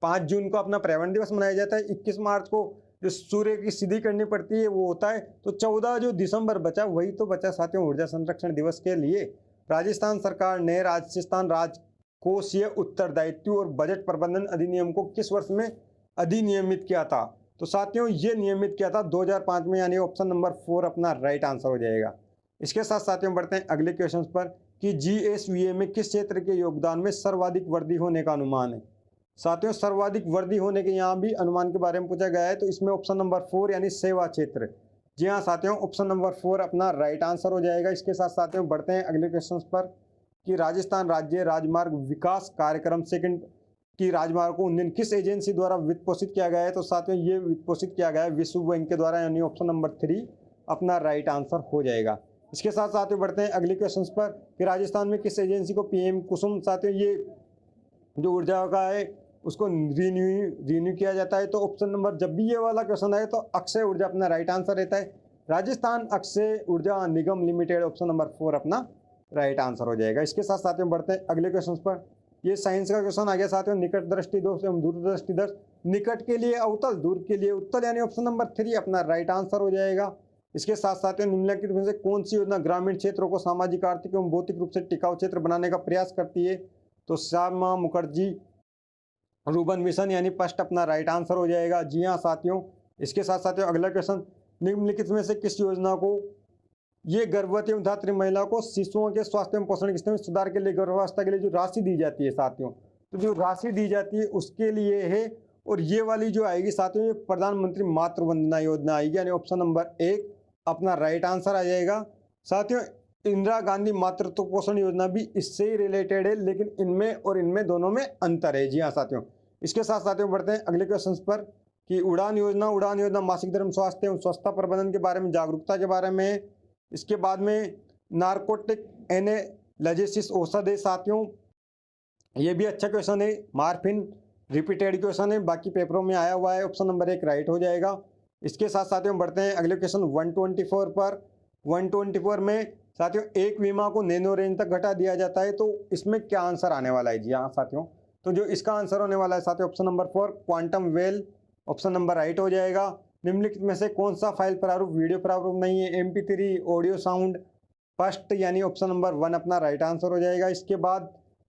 5 जून को अपना पर्यावरण दिवस मनाया जाता है, 21 मार्च को जो सूर्य की सीधी करनी पड़ती है वो होता है, तो 14 जो दिसंबर बचा वही तो बचा साथियों ऊर्जा संरक्षण दिवस के लिए। राजस्थान सरकार ने राजस्थान राजकोषीय उत्तरदायित्व और बजट प्रबंधन अधिनियम को किस वर्ष में अधिनियमित किया था? तो साथियों ये नियमित किया था 2005 में, यानी ऑप्शन नंबर 4 अपना राइट आंसर हो जाएगा। इसके साथ साथियों बढ़ते हैं अगले क्वेश्चन पर कि जीएसवीए में किस क्षेत्र के योगदान में सर्वाधिक वृद्धि होने का अनुमान है? साथियों सर्वाधिक वृद्धि होने के यहाँ भी अनुमान के बारे में पूछा गया है, तो इसमें ऑप्शन नंबर 4 यानी सेवा क्षेत्र। जी हाँ साथियों, ऑप्शन नंबर 4 अपना राइट आंसर हो जाएगा। इसके साथ साथियों बढ़ते हैं अगले क्वेश्चन पर कि राजस्थान राज्य राजमार्ग विकास कार्यक्रम सेकंड की राजमार्ग को उन्नयन किस एजेंसी द्वारा वित्त पोषित किया गया है? तो साथियों ये वित्त पोषित किया गया है विश्व बैंक के द्वारा, यानी ऑप्शन नंबर 3 अपना राइट आंसर हो जाएगा। इसके साथ साथियों बढ़ते हैं अगले क्वेश्चन पर कि राजस्थान में किस एजेंसी को पीएम कुसुम, साथियों ये जो ऊर्जा का है उसको रिन्यू किया जाता है, तो ऑप्शन नंबर जब भी ये वाला क्वेश्चन आए तो अक्षय ऊर्जा अपना राइट आंसर रहता है। राजस्थान अक्षय ऊर्जा निगम लिमिटेड ऑप्शन नंबर 4 अपना राइट आंसर हो जाएगा। इसके साथ साथियों बढ़ते हैं अगले क्वेश्चन पर। ये साइंस का क्वेश्चन आ गया साथियों, निकट दृष्टि दोष एवं दूर दृष्टि दोष। निकट के लिए अवतल, दूर के लिए उत्तल, यानी ऑप्शन नंबर 3 अपना राइट आंसर हो जाएगा। इसके साथ साथियों निम्नलिखित में से कौन सी योजना ग्रामीण क्षेत्रों को सामाजिक, आर्थिक एवं भौतिक रूप से टिकाऊ क्षेत्र बनाने का प्रयास करती है? तो श्यामा मुखर्जी रूबन मिशन, यानी फर्स्ट अपना राइट आंसर हो जाएगा। जी हाँ साथियों, इसके साथ साथियों अगला क्वेश्चन, निम्नलिखित में से किस योजना को ये गर्भवती एवं धात्री महिला को शिशुओं के स्वास्थ्य एवं पोषण की स्थिति में सुधार के लिए गर्भावस्था के लिए जो राशि दी जाती है साथियों, तो जो राशि दी जाती है उसके लिए है, और ये वाली जो आएगी साथियों ये प्रधानमंत्री मातृ वंदना योजना आएगी, यानी ऑप्शन नंबर 1 अपना राइट आंसर आ जाएगा। साथियों इंदिरा गांधी मातृत्व पोषण योजना भी इससे ही रिलेटेड है, लेकिन इनमें और इनमें दोनों में अंतर है। जी हाँ साथियों, इसके साथ साथियों बढ़ते हैं अगले क्वेश्चन पर कि उड़ान योजना मासिक धर्म स्वास्थ्य एवं स्वच्छता प्रबंधन के बारे में जागरूकता के बारे में। इसके बाद में नार्कोटिक एनालिसिस औषध है साथियों, ये भी अच्छा क्वेश्चन है। मार्फिन रिपीटेड क्वेश्चन है, बाकी पेपरों में आया हुआ है, ऑप्शन नंबर 1 राइट हो जाएगा। इसके साथ साथियों बढ़ते हैं अगले क्वेश्चन 124 पर। 124 में साथियों एक बीमा को नैनो रेंज तक घटा दिया जाता है, तो इसमें क्या आंसर आने वाला है? जी हाँ साथियों, तो जो इसका आंसर होने वाला है साथियों option number 4 quantum well, option number right हो जाएगा। निम्नलिखित में से कौन सा फाइल प्रारूप वीडियो प्रारूप नहीं है? MP3 ऑडियो साउंड फर्स्ट, यानी ऑप्शन नंबर 1 अपना राइट आंसर हो जाएगा। इसके बाद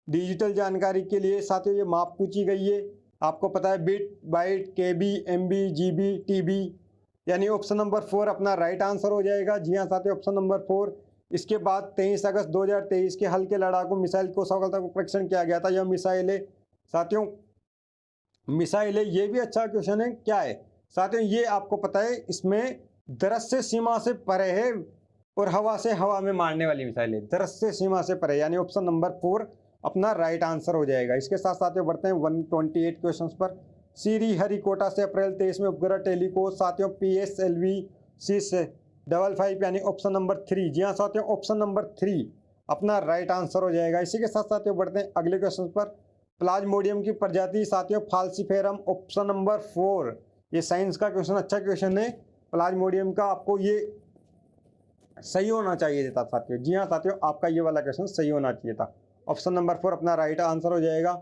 डिजिटल जानकारी के लिए साथियों ये माप पूछी गई है, आपको पता है bit, byte, KB, MB, GB, TB, यानी ऑप्शन नंबर 4 अपना राइट आंसर हो जाएगा। जी हाँ साथियों, ऑप्शन नंबर 4। इसके बाद 23 अगस्त 2023 के हल्के लड़ाकू मिसाइल को सफलतापूर्वक परीक्षण किया गया था। यह मिसाइल है साथियों, मिसाइल है, ये भी अच्छा क्वेश्चन है। क्या है साथियों? ये आपको पता है इसमें दृश्य सीमा से परे है और हवा से हवा में मारने वाली मिसाइल है, दृश्य सीमा से परे, यानी ऑप्शन नंबर 4 अपना राइट आंसर हो जाएगा। इसके साथ साथियों बढ़ते हैं 128 क्वेश्चन पर। श्रीहरिकोटा से अप्रैल 23 में उपग्रह टेलीको साथियों PSLV 655, यानी ऑप्शन नंबर 3। जी हाँ साथियों, ऑप्शन नंबर 3 अपना राइट आंसर हो जाएगा। इसी के साथ साथियों बढ़ते हैं अगले क्वेश्चन पर। प्लाज्मोडियम की प्रजाति साथियों फाल्सीफेरम, ऑप्शन नंबर 4। ये साइंस का क्वेश्चन, अच्छा क्वेश्चन है। प्लाज्मोडियम का आपको ये सही होना चाहिए था साथियों। जी हाँ साथियों, आपका ये वाला क्वेश्चन सही होना चाहिए था। ऑप्शन नंबर 4 अपना राइट आंसर हो जाएगा।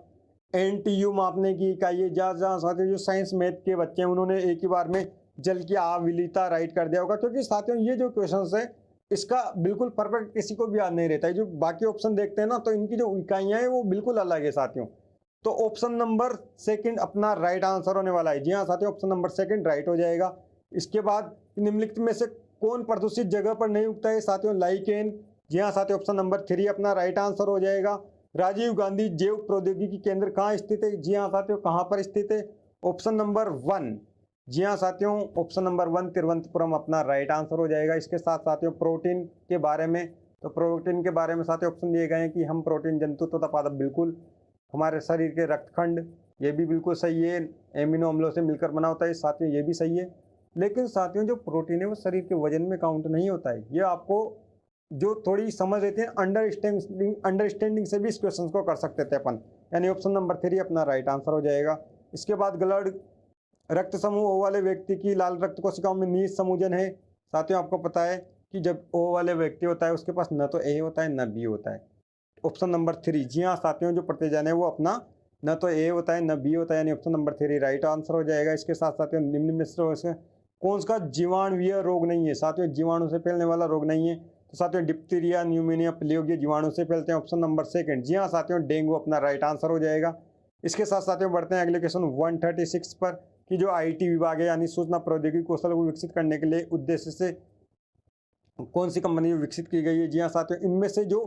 NTU मापने की इकाई है। जहाँ साथियों जो साइंस मैथ के बच्चे हैं उन्होंने एक ही बार में जल की आविलिता राइट कर दिया होगा, क्योंकि साथियों ये जो क्वेश्चन है इसका बिल्कुल परफेक्ट किसी को भी याद नहीं रहता है। जो बाकी ऑप्शन देखते हैं ना, तो इनकी जो इकाइयाँ हैं वो बिल्कुल अलग है साथियों। तो ऑप्शन नंबर 2 अपना राइट आंसर होने वाला है। जी हाँ साथियों, ऑप्शन नंबर 2 राइट हो जाएगा। इसके बाद निम्नलिखित में से कौन प्रदूषित जगह पर नहीं उगता है साथियों? लाइकेन, जी हाँ साथियों, ऑप्शन नंबर 3 अपना राइट आंसर हो जाएगा। राजीव गांधी जैव प्रौद्योगिकी केंद्र कहाँ स्थित है? जी हाँ साथियों, कहाँ पर स्थित है? Option number 1। जी हाँ साथियों, ऑप्शन नंबर 1 तिरुवनंतपुरम अपना राइट आंसर हो जाएगा। इसके साथ साथियों प्रोटीन के बारे में, तो प्रोटीन के बारे में साथियों ऑप्शन दिए गए हैं कि हम प्रोटीन जंतु तथा पादप, बिल्कुल हमारे शरीर के रक्तखंड, ये भी बिल्कुल सही है, एमिनो अम्लों से मिलकर बना होता है साथियों, ये भी सही है। लेकिन साथियों जो प्रोटीन है वो शरीर के वजन में काउंट नहीं होता है। ये आपको जो थोड़ी समझ रहती है अंडरस्टैंडिंग से भी इस क्वेश्चन को कर सकते थे अपन, यानी ऑप्शन नंबर 3 अपना राइट आंसर हो जाएगा। इसके बाद ब्लड रक्त समूह ओ वाले व्यक्ति की लाल रक्त कोशिकाओं में निहित समूजन है। साथियों आपको पता है कि जब ओ वाले व्यक्ति होता है उसके पास न तो ए होता है न बी होता है। ऑप्शन नंबर 3, जी हाँ साथियों, जो प्रतिजन है वो अपना न तो ए होता है न बी होता है, यानी ऑप्शन नंबर 3 राइट आंसर हो जाएगा। इसके साथ साथियों निम्न में से कौन सा जीवाणुवीय रोग नहीं है? साथियों जीवाणु से फैलने वाला रोग नहीं है, तो साथियों डिप्थीरिया, न्यूमोनिया, प्लेग ये जीवाणु से फैलते हैं। ऑप्शन नंबर 2, जी हाँ साथियों, डेंगू अपना राइट आंसर हो जाएगा। इसके साथ साथियों बढ़ते हैं अगले क्वेश्चन 136 पर, कि जो आईटी विभाग है यानी सूचना प्रौद्योगिकी कौशल को विकसित करने के लिए उद्देश्य से कौन सी कंपनी विकसित की गई है? जी हाँ साथियों, इनमें से जो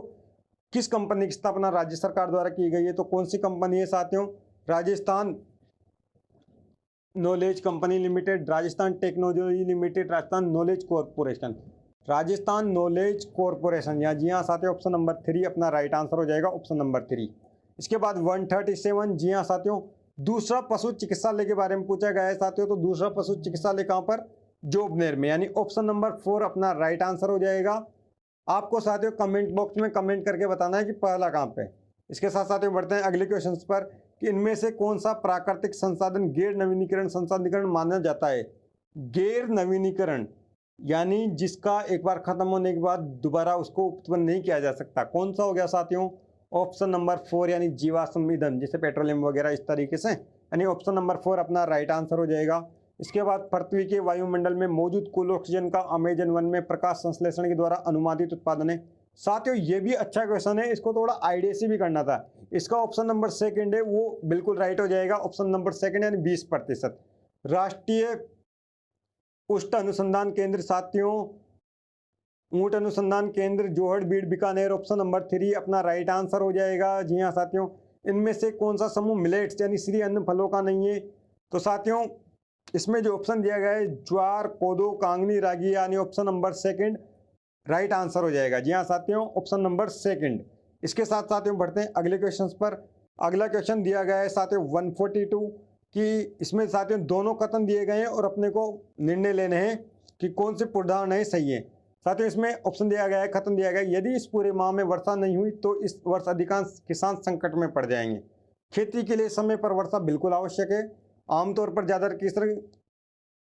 किस कंपनी की स्थापना राज्य सरकार द्वारा की गई है, तो कौन सी कंपनी है साथियों? Rajasthan knowledge company limited, Rajasthan technology limited, Rajasthan knowledge corporation, Rajasthan knowledge corporation. या जी हाँ साथियों, ऑप्शन नंबर 3 अपना राइट आंसर हो जाएगा, ऑप्शन नंबर 3। इसके बाद 137, जी हाँ साथियों, दूसरा पशु चिकित्सालय के बारे में पूछा गया है साथियों। तो दूसरा पशु चिकित्सालय कहाँ पर? जोबनेर में, यानी ऑप्शन नंबर 4 अपना राइट आंसर हो जाएगा। आपको साथियों कमेंट बॉक्स में कमेंट करके बताना है कि पहला कहाँ पे। इसके साथ साथियों बढ़ते हैं अगले क्वेश्चन पर, कि इनमें से कौन सा प्राकृतिक संसाधन गैर नवीनीकरण संसाधनीकरण माना जाता है? गैर नवीनीकरण यानी जिसका एक बार खत्म होने के बाद दोबारा उसको उत्पन्न नहीं किया जा सकता, कौन सा हो गया साथियों? ऑप्शन नंबर 4 यानी जीवाश्म ईंधन, जैसे पेट्रोलियम वगैरह इस तरीके से, यानी ऑप्शन नंबर 4 अपना राइट आंसर हो जाएगा। इसके बाद पृथ्वी के वायुमंडल में मौजूद कुल ऑक्सीजन का अमेजन वन में प्रकाश संश्लेषण के द्वारा अनुमानित उत्पादन है। साथियों ये भी अच्छा क्वेश्चन है, इसको थोड़ा आइडिया से भी करना था। इसका ऑप्शन नंबर 2 है वो बिल्कुल राइट हो जाएगा, ऑप्शन नंबर 2 यानी 20%। राष्ट्रीय उष्ट अनुसंधान केंद्र साथियों, ऊंट अनुसंधान केंद्र जोहड़ बीड़ बीकानेर, ऑप्शन नंबर 3 अपना राइट आंसर हो जाएगा। जी हाँ साथियों, इनमें से कौन सा समूह मिलेट्स यानी श्री अन्न फलों का नहीं है? तो साथियों इसमें जो ऑप्शन दिया गया है ज्वार, कोदो, कांगनी, रागी, यानी ऑप्शन नंबर 2 राइट आंसर हो जाएगा। जी हाँ साथियों, ऑप्शन नंबर 2। इसके साथ साथियों बढ़ते हैं अगले क्वेश्चन पर। अगला क्वेश्चन दिया गया है साथियों 142, कि इसमें साथियों दोनों कथन दिए गए हैं और अपने को निर्णय लेने हैं कि कौन से पूर्वाधारण है सही है। साथियों इसमें ऑप्शन दिया गया है, कथन दिया गया है, यदि इस पूरे माह में वर्षा नहीं हुई तो इस वर्ष अधिकांश किसान संकट में पड़ जाएंगे। खेती के लिए समय पर वर्षा बिल्कुल आवश्यक है। आमतौर पर ज़्यादातर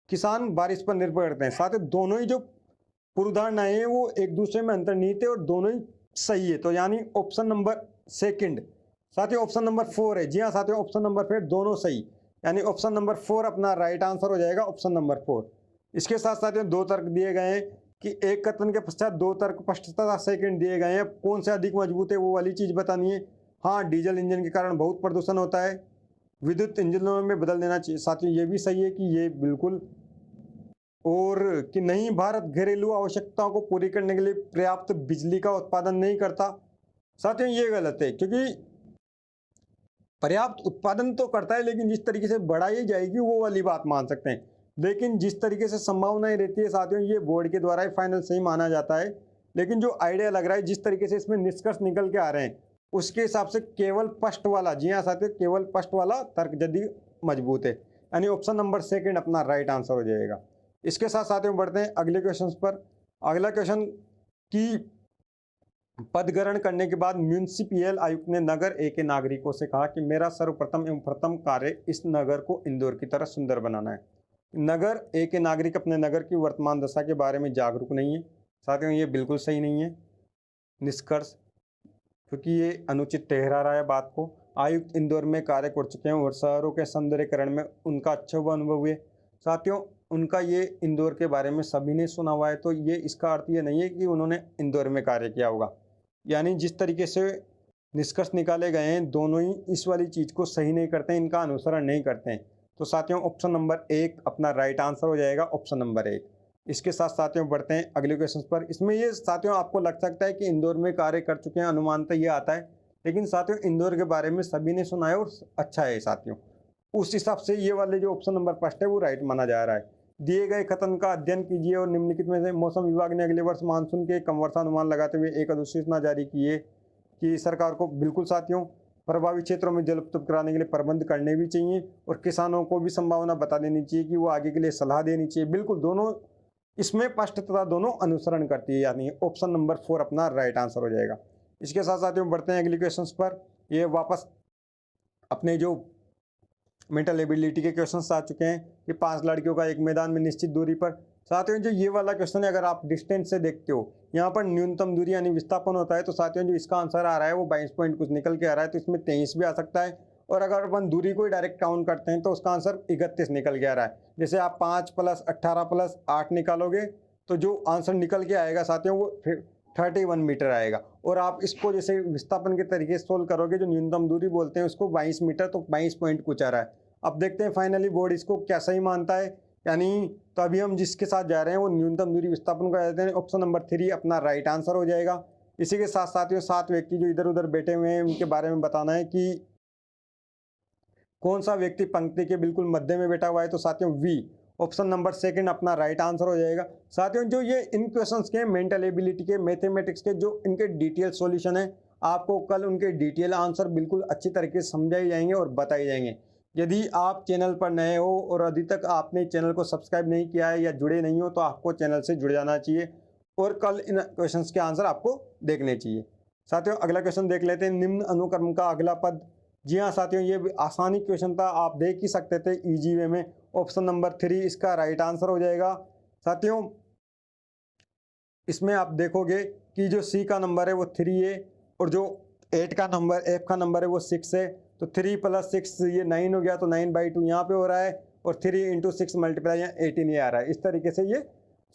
किसान बारिश पर निर्भर करते हैं। साथियों दोनों ही जो पूर्वधारणाएं हैं वो एक दूसरे में अंतर्निहित है और दोनों ही सही है, तो यानी ऑप्शन नंबर 2। साथियों ऑप्शन नंबर 4 है। जी हाँ साथियों, ऑप्शन नंबर 4 दोनों सही, यानी ऑप्शन नंबर 4 अपना राइट आंसर हो जाएगा, ऑप्शन नंबर 4। इसके साथ साथियों 2 तर्क दिए गए हैं कि एक कथन के पश्चात 2 तर्क पश्चात सेकंड दिए गए हैं, कौन से अधिक मजबूत है वो वाली चीज़ बतानी है। हाँ, डीजल इंजन के कारण बहुत प्रदूषण होता है, विद्युत इंजनों में बदल देना चाहिए। साथियों ये भी सही है कि ये बिल्कुल, और कि नहीं, भारत घरेलू आवश्यकताओं को पूरी करने के लिए पर्याप्त बिजली का उत्पादन नहीं करता। साथियों ये गलत है, क्योंकि पर्याप्त उत्पादन तो करता है लेकिन जिस तरीके से बढ़ाई जाएगी वो वाली बात मान सकते हैं, लेकिन जिस तरीके से संभावनाएं रहती है साथियों ये बोर्ड के द्वारा ही फाइनल सही माना जाता है। लेकिन जो आइडिया लग रहा है, जिस तरीके से इसमें निष्कर्ष निकल के आ रहे हैं, उसके हिसाब से केवल फर्स्ट वाला, जी हाँ साथियों, केवल फर्स्ट वाला तर्क जदी मजबूत है, यानी ऑप्शन नंबर 2 अपना राइट आंसर हो जाएगा। इसके साथ साथियों बढ़ते हैं अगले क्वेश्चन पर। अगला क्वेश्चन की पद ग्रहण करने के बाद म्यूनिसिपल आयुक्त ने नगर ए के नागरिकों से कहा कि मेरा सर्वप्रथम एवं प्रथम कार्य इस नगर को इंदौर की तरह सुंदर बनाना है। नगर ए के नागरिक अपने नगर की वर्तमान दशा के बारे में जागरूक नहीं है। साथियों ये बिल्कुल सही नहीं है निष्कर्ष, क्योंकि ये अनुचित ठहरा रहा है बात को। आयुक्त इंदौर में कार्य कर चुके हैं और शहरों के सौंदर्यकरण में उनका अच्छा अनुभव हुए। साथियों उनका ये इंदौर के बारे में सभी ने सुना हुआ है, तो ये इसका अर्थ ये नहीं है कि उन्होंने इंदौर में कार्य किया होगा। यानी जिस तरीके से निष्कर्ष निकाले गए हैं दोनों ही इस वाली चीज़ को सही नहीं करते हैं, इनका अनुसरण नहीं करते हैं। तो साथियों ऑप्शन नंबर 1 अपना राइट आंसर हो जाएगा, ऑप्शन नंबर 1। इसके साथ साथियों बढ़ते हैं अगले क्वेश्चन पर। इसमें ये साथियों आपको लग सकता है कि इंदौर में कार्य कर चुके हैं, अनुमानतः ये आता है, लेकिन साथियों इंदौर के बारे में सभी ने सुना है और अच्छा है साथियों। उस हिसाब से ये वाले जो ऑप्शन नंबर फर्स्ट है वो राइट माना जा रहा है। दिए गए कथन का अध्ययन कीजिए और निम्नलिखित में से मौसम विभाग ने अगले वर्ष मानसून के कम वर्षानुमान लगाते हुए एक अधिसूचना जारी की है कि सरकार को बिल्कुल साथियों प्रभावित क्षेत्रों में जल उपलब्ध कराने के लिए प्रबंध करने भी चाहिए और किसानों को भी संभावना बता देनी चाहिए कि वो आगे के लिए सलाह देनी चाहिए। बिल्कुल दोनों इसमें स्पष्ट तथा दोनों अनुसरण करती है, यानी ऑप्शन नंबर 4 अपना राइट आंसर हो जाएगा। इसके साथ साथियों बढ़ते हैं अगले क्वेश्चन पर। ये वापस अपने जो मेंटल एबिलिटी के क्वेश्चंस आ चुके हैं कि 5 लड़कियों का एक मैदान में निश्चित दूरी पर। साथियों जो ये वाला क्वेश्चन है, अगर आप डिस्टेंस से देखते हो यहाँ पर न्यूनतम दूरी यानी विस्थापन होता है, तो साथियों जो इसका आंसर आ रहा है वो 22 पॉइंट कुछ निकल के आ रहा है, तो इसमें 23 भी आ सकता है। और अगर अपन दूरी को ही डायरेक्ट काउंट करते हैं तो उसका आंसर 31 निकल के आ रहा है। जैसे आप 5 + 18 + 8 निकालोगे तो जो आंसर निकल के आएगा साथियों वो 31 मीटर आएगा। और आप इसको जैसे विस्थापन के तरीके से सोल्व करोगे, जो न्यूनतम दूरी बोलते हैं उसको 22 मीटर, तो 22 पॉइंट कुछ आ रहा है। अब देखते हैं फाइनली बोर्ड इसको क्या सही मानता है, यानी तो अभी हम जिसके साथ जा रहे हैं वो न्यूनतम दूरी विस्थापन को कहते हैं। ऑप्शन नंबर 3 अपना राइट आंसर हो जाएगा। इसी के साथ साथियों 7 व्यक्ति जो इधर उधर बैठे हुए हैं उनके बारे में बताना है कि कौन सा व्यक्ति पंक्ति के बिल्कुल मध्य में बैठा हुआ है, तो साथियों वी ऑप्शन नंबर 2 अपना राइट आंसर हो जाएगा। साथियों जो ये इन क्वेश्चंस के मेंटल एबिलिटी के, मैथमेटिक्स के जो इनके डिटेल सॉल्यूशन है, आपको कल उनके डिटेल आंसर बिल्कुल अच्छी तरीके से समझाए जाएंगे और बताए जाएंगे। यदि आप चैनल पर नए हो और अभी तक आपने चैनल को सब्सक्राइब नहीं किया है या जुड़े नहीं हो, तो आपको चैनल से जुड़ जाना चाहिए और कल इन क्वेश्चंस के आंसर आपको देखने चाहिए। साथियों अगला क्वेश्चन देख लेते हैं। निम्न अनुक्रम का अगला पद। जी हाँ साथियों ये आसानी क्वेश्चन था, आप देख ही सकते थे इजी वे में। ऑप्शन नंबर 3 इसका राइट आंसर हो जाएगा। साथियों इसमें आप देखोगे कि जो सी का नंबर है वो 3 है और जो एफ का नंबर है वो 6 है, तो 3 + 6 ये 9 हो गया, तो 9/2 यहाँ पे हो रहा है और 3 × 6 मल्टीप्लाई यहाँ 18 ये आ रहा है। इस तरीके से ये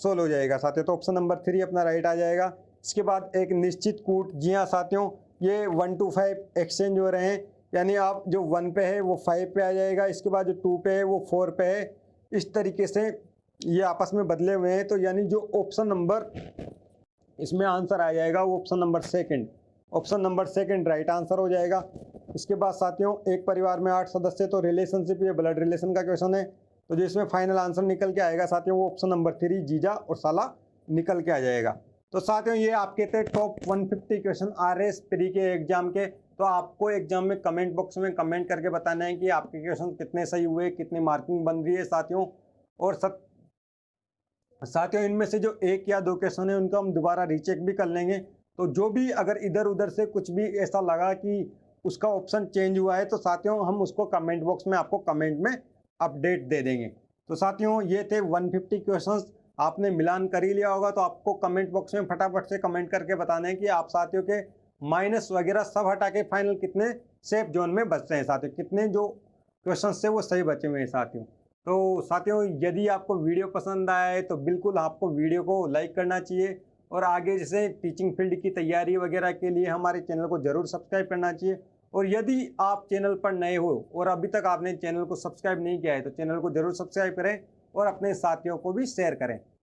सोल्व हो जाएगा साथियों, तो ऑप्शन नंबर 3 अपना राइट आ जाएगा। इसके बाद एक निश्चित कूट। जी हाँ साथियों ये 1 to 5 एक्सचेंज हो रहे हैं, यानी आप जो 1 पे है वो 5 पे आ जाएगा, इसके बाद जो 2 पे है वो 4 पे है। इस तरीके से ये आपस में बदले हुए हैं, तो यानी जो ऑप्शन नंबर इसमें आंसर आ जाएगा वो option number 2 option number 2 right answer हो जाएगा। इसके बाद साथियों एक परिवार में 8 सदस्य, तो रिलेशनशिप ये ब्लड रिलेशन का क्वेश्चन है, तो जो इसमें फाइनल आंसर निकल के आएगा साथियों वो ऑप्शन नंबर 3 जीजा और साला निकल के आ जाएगा। तो साथियों ये आपके थे टॉप 150 क्वेश्चन RS प्री के एग्जाम के। तो आपको एग्जाम में कमेंट बॉक्स में कमेंट करके बताना है कि आपके क्वेश्चन कितने सही हुए, कितनी मार्किंग बन रही है साथियों। और साथियों इनमें से जो 1 या 2 क्वेश्चन है उनको हम दोबारा रीचेक भी कर लेंगे, तो जो भी अगर इधर उधर से कुछ भी ऐसा लगा कि उसका ऑप्शन चेंज हुआ है, तो साथियों हम उसको कमेंट बॉक्स में आपको कमेंट में अपडेट दे देंगे। तो साथियों ये थे 150 क्वेश्चंस, आपने मिलान कर ही लिया होगा, तो आपको कमेंट बॉक्स में फटाफट से कमेंट करके बताना है कि आप साथियों के माइनस वगैरह सब हटा के फाइनल कितने सेफ जोन में बचते हैं साथियों, कितने जो क्वेश्चन थे वो सही बचे हुए हैं साथियों। तो साथियों यदि आपको वीडियो पसंद आया है तो बिल्कुल आपको वीडियो को लाइक करना चाहिए और आगे जैसे टीचिंग फील्ड की तैयारी वगैरह के लिए हमारे चैनल को जरूर सब्सक्राइब करना चाहिए। और यदि आप चैनल पर नए हो और अभी तक आपने चैनल को सब्सक्राइब नहीं किया है तो चैनल को जरूर सब्सक्राइब करें और अपने साथियों को भी शेयर करें।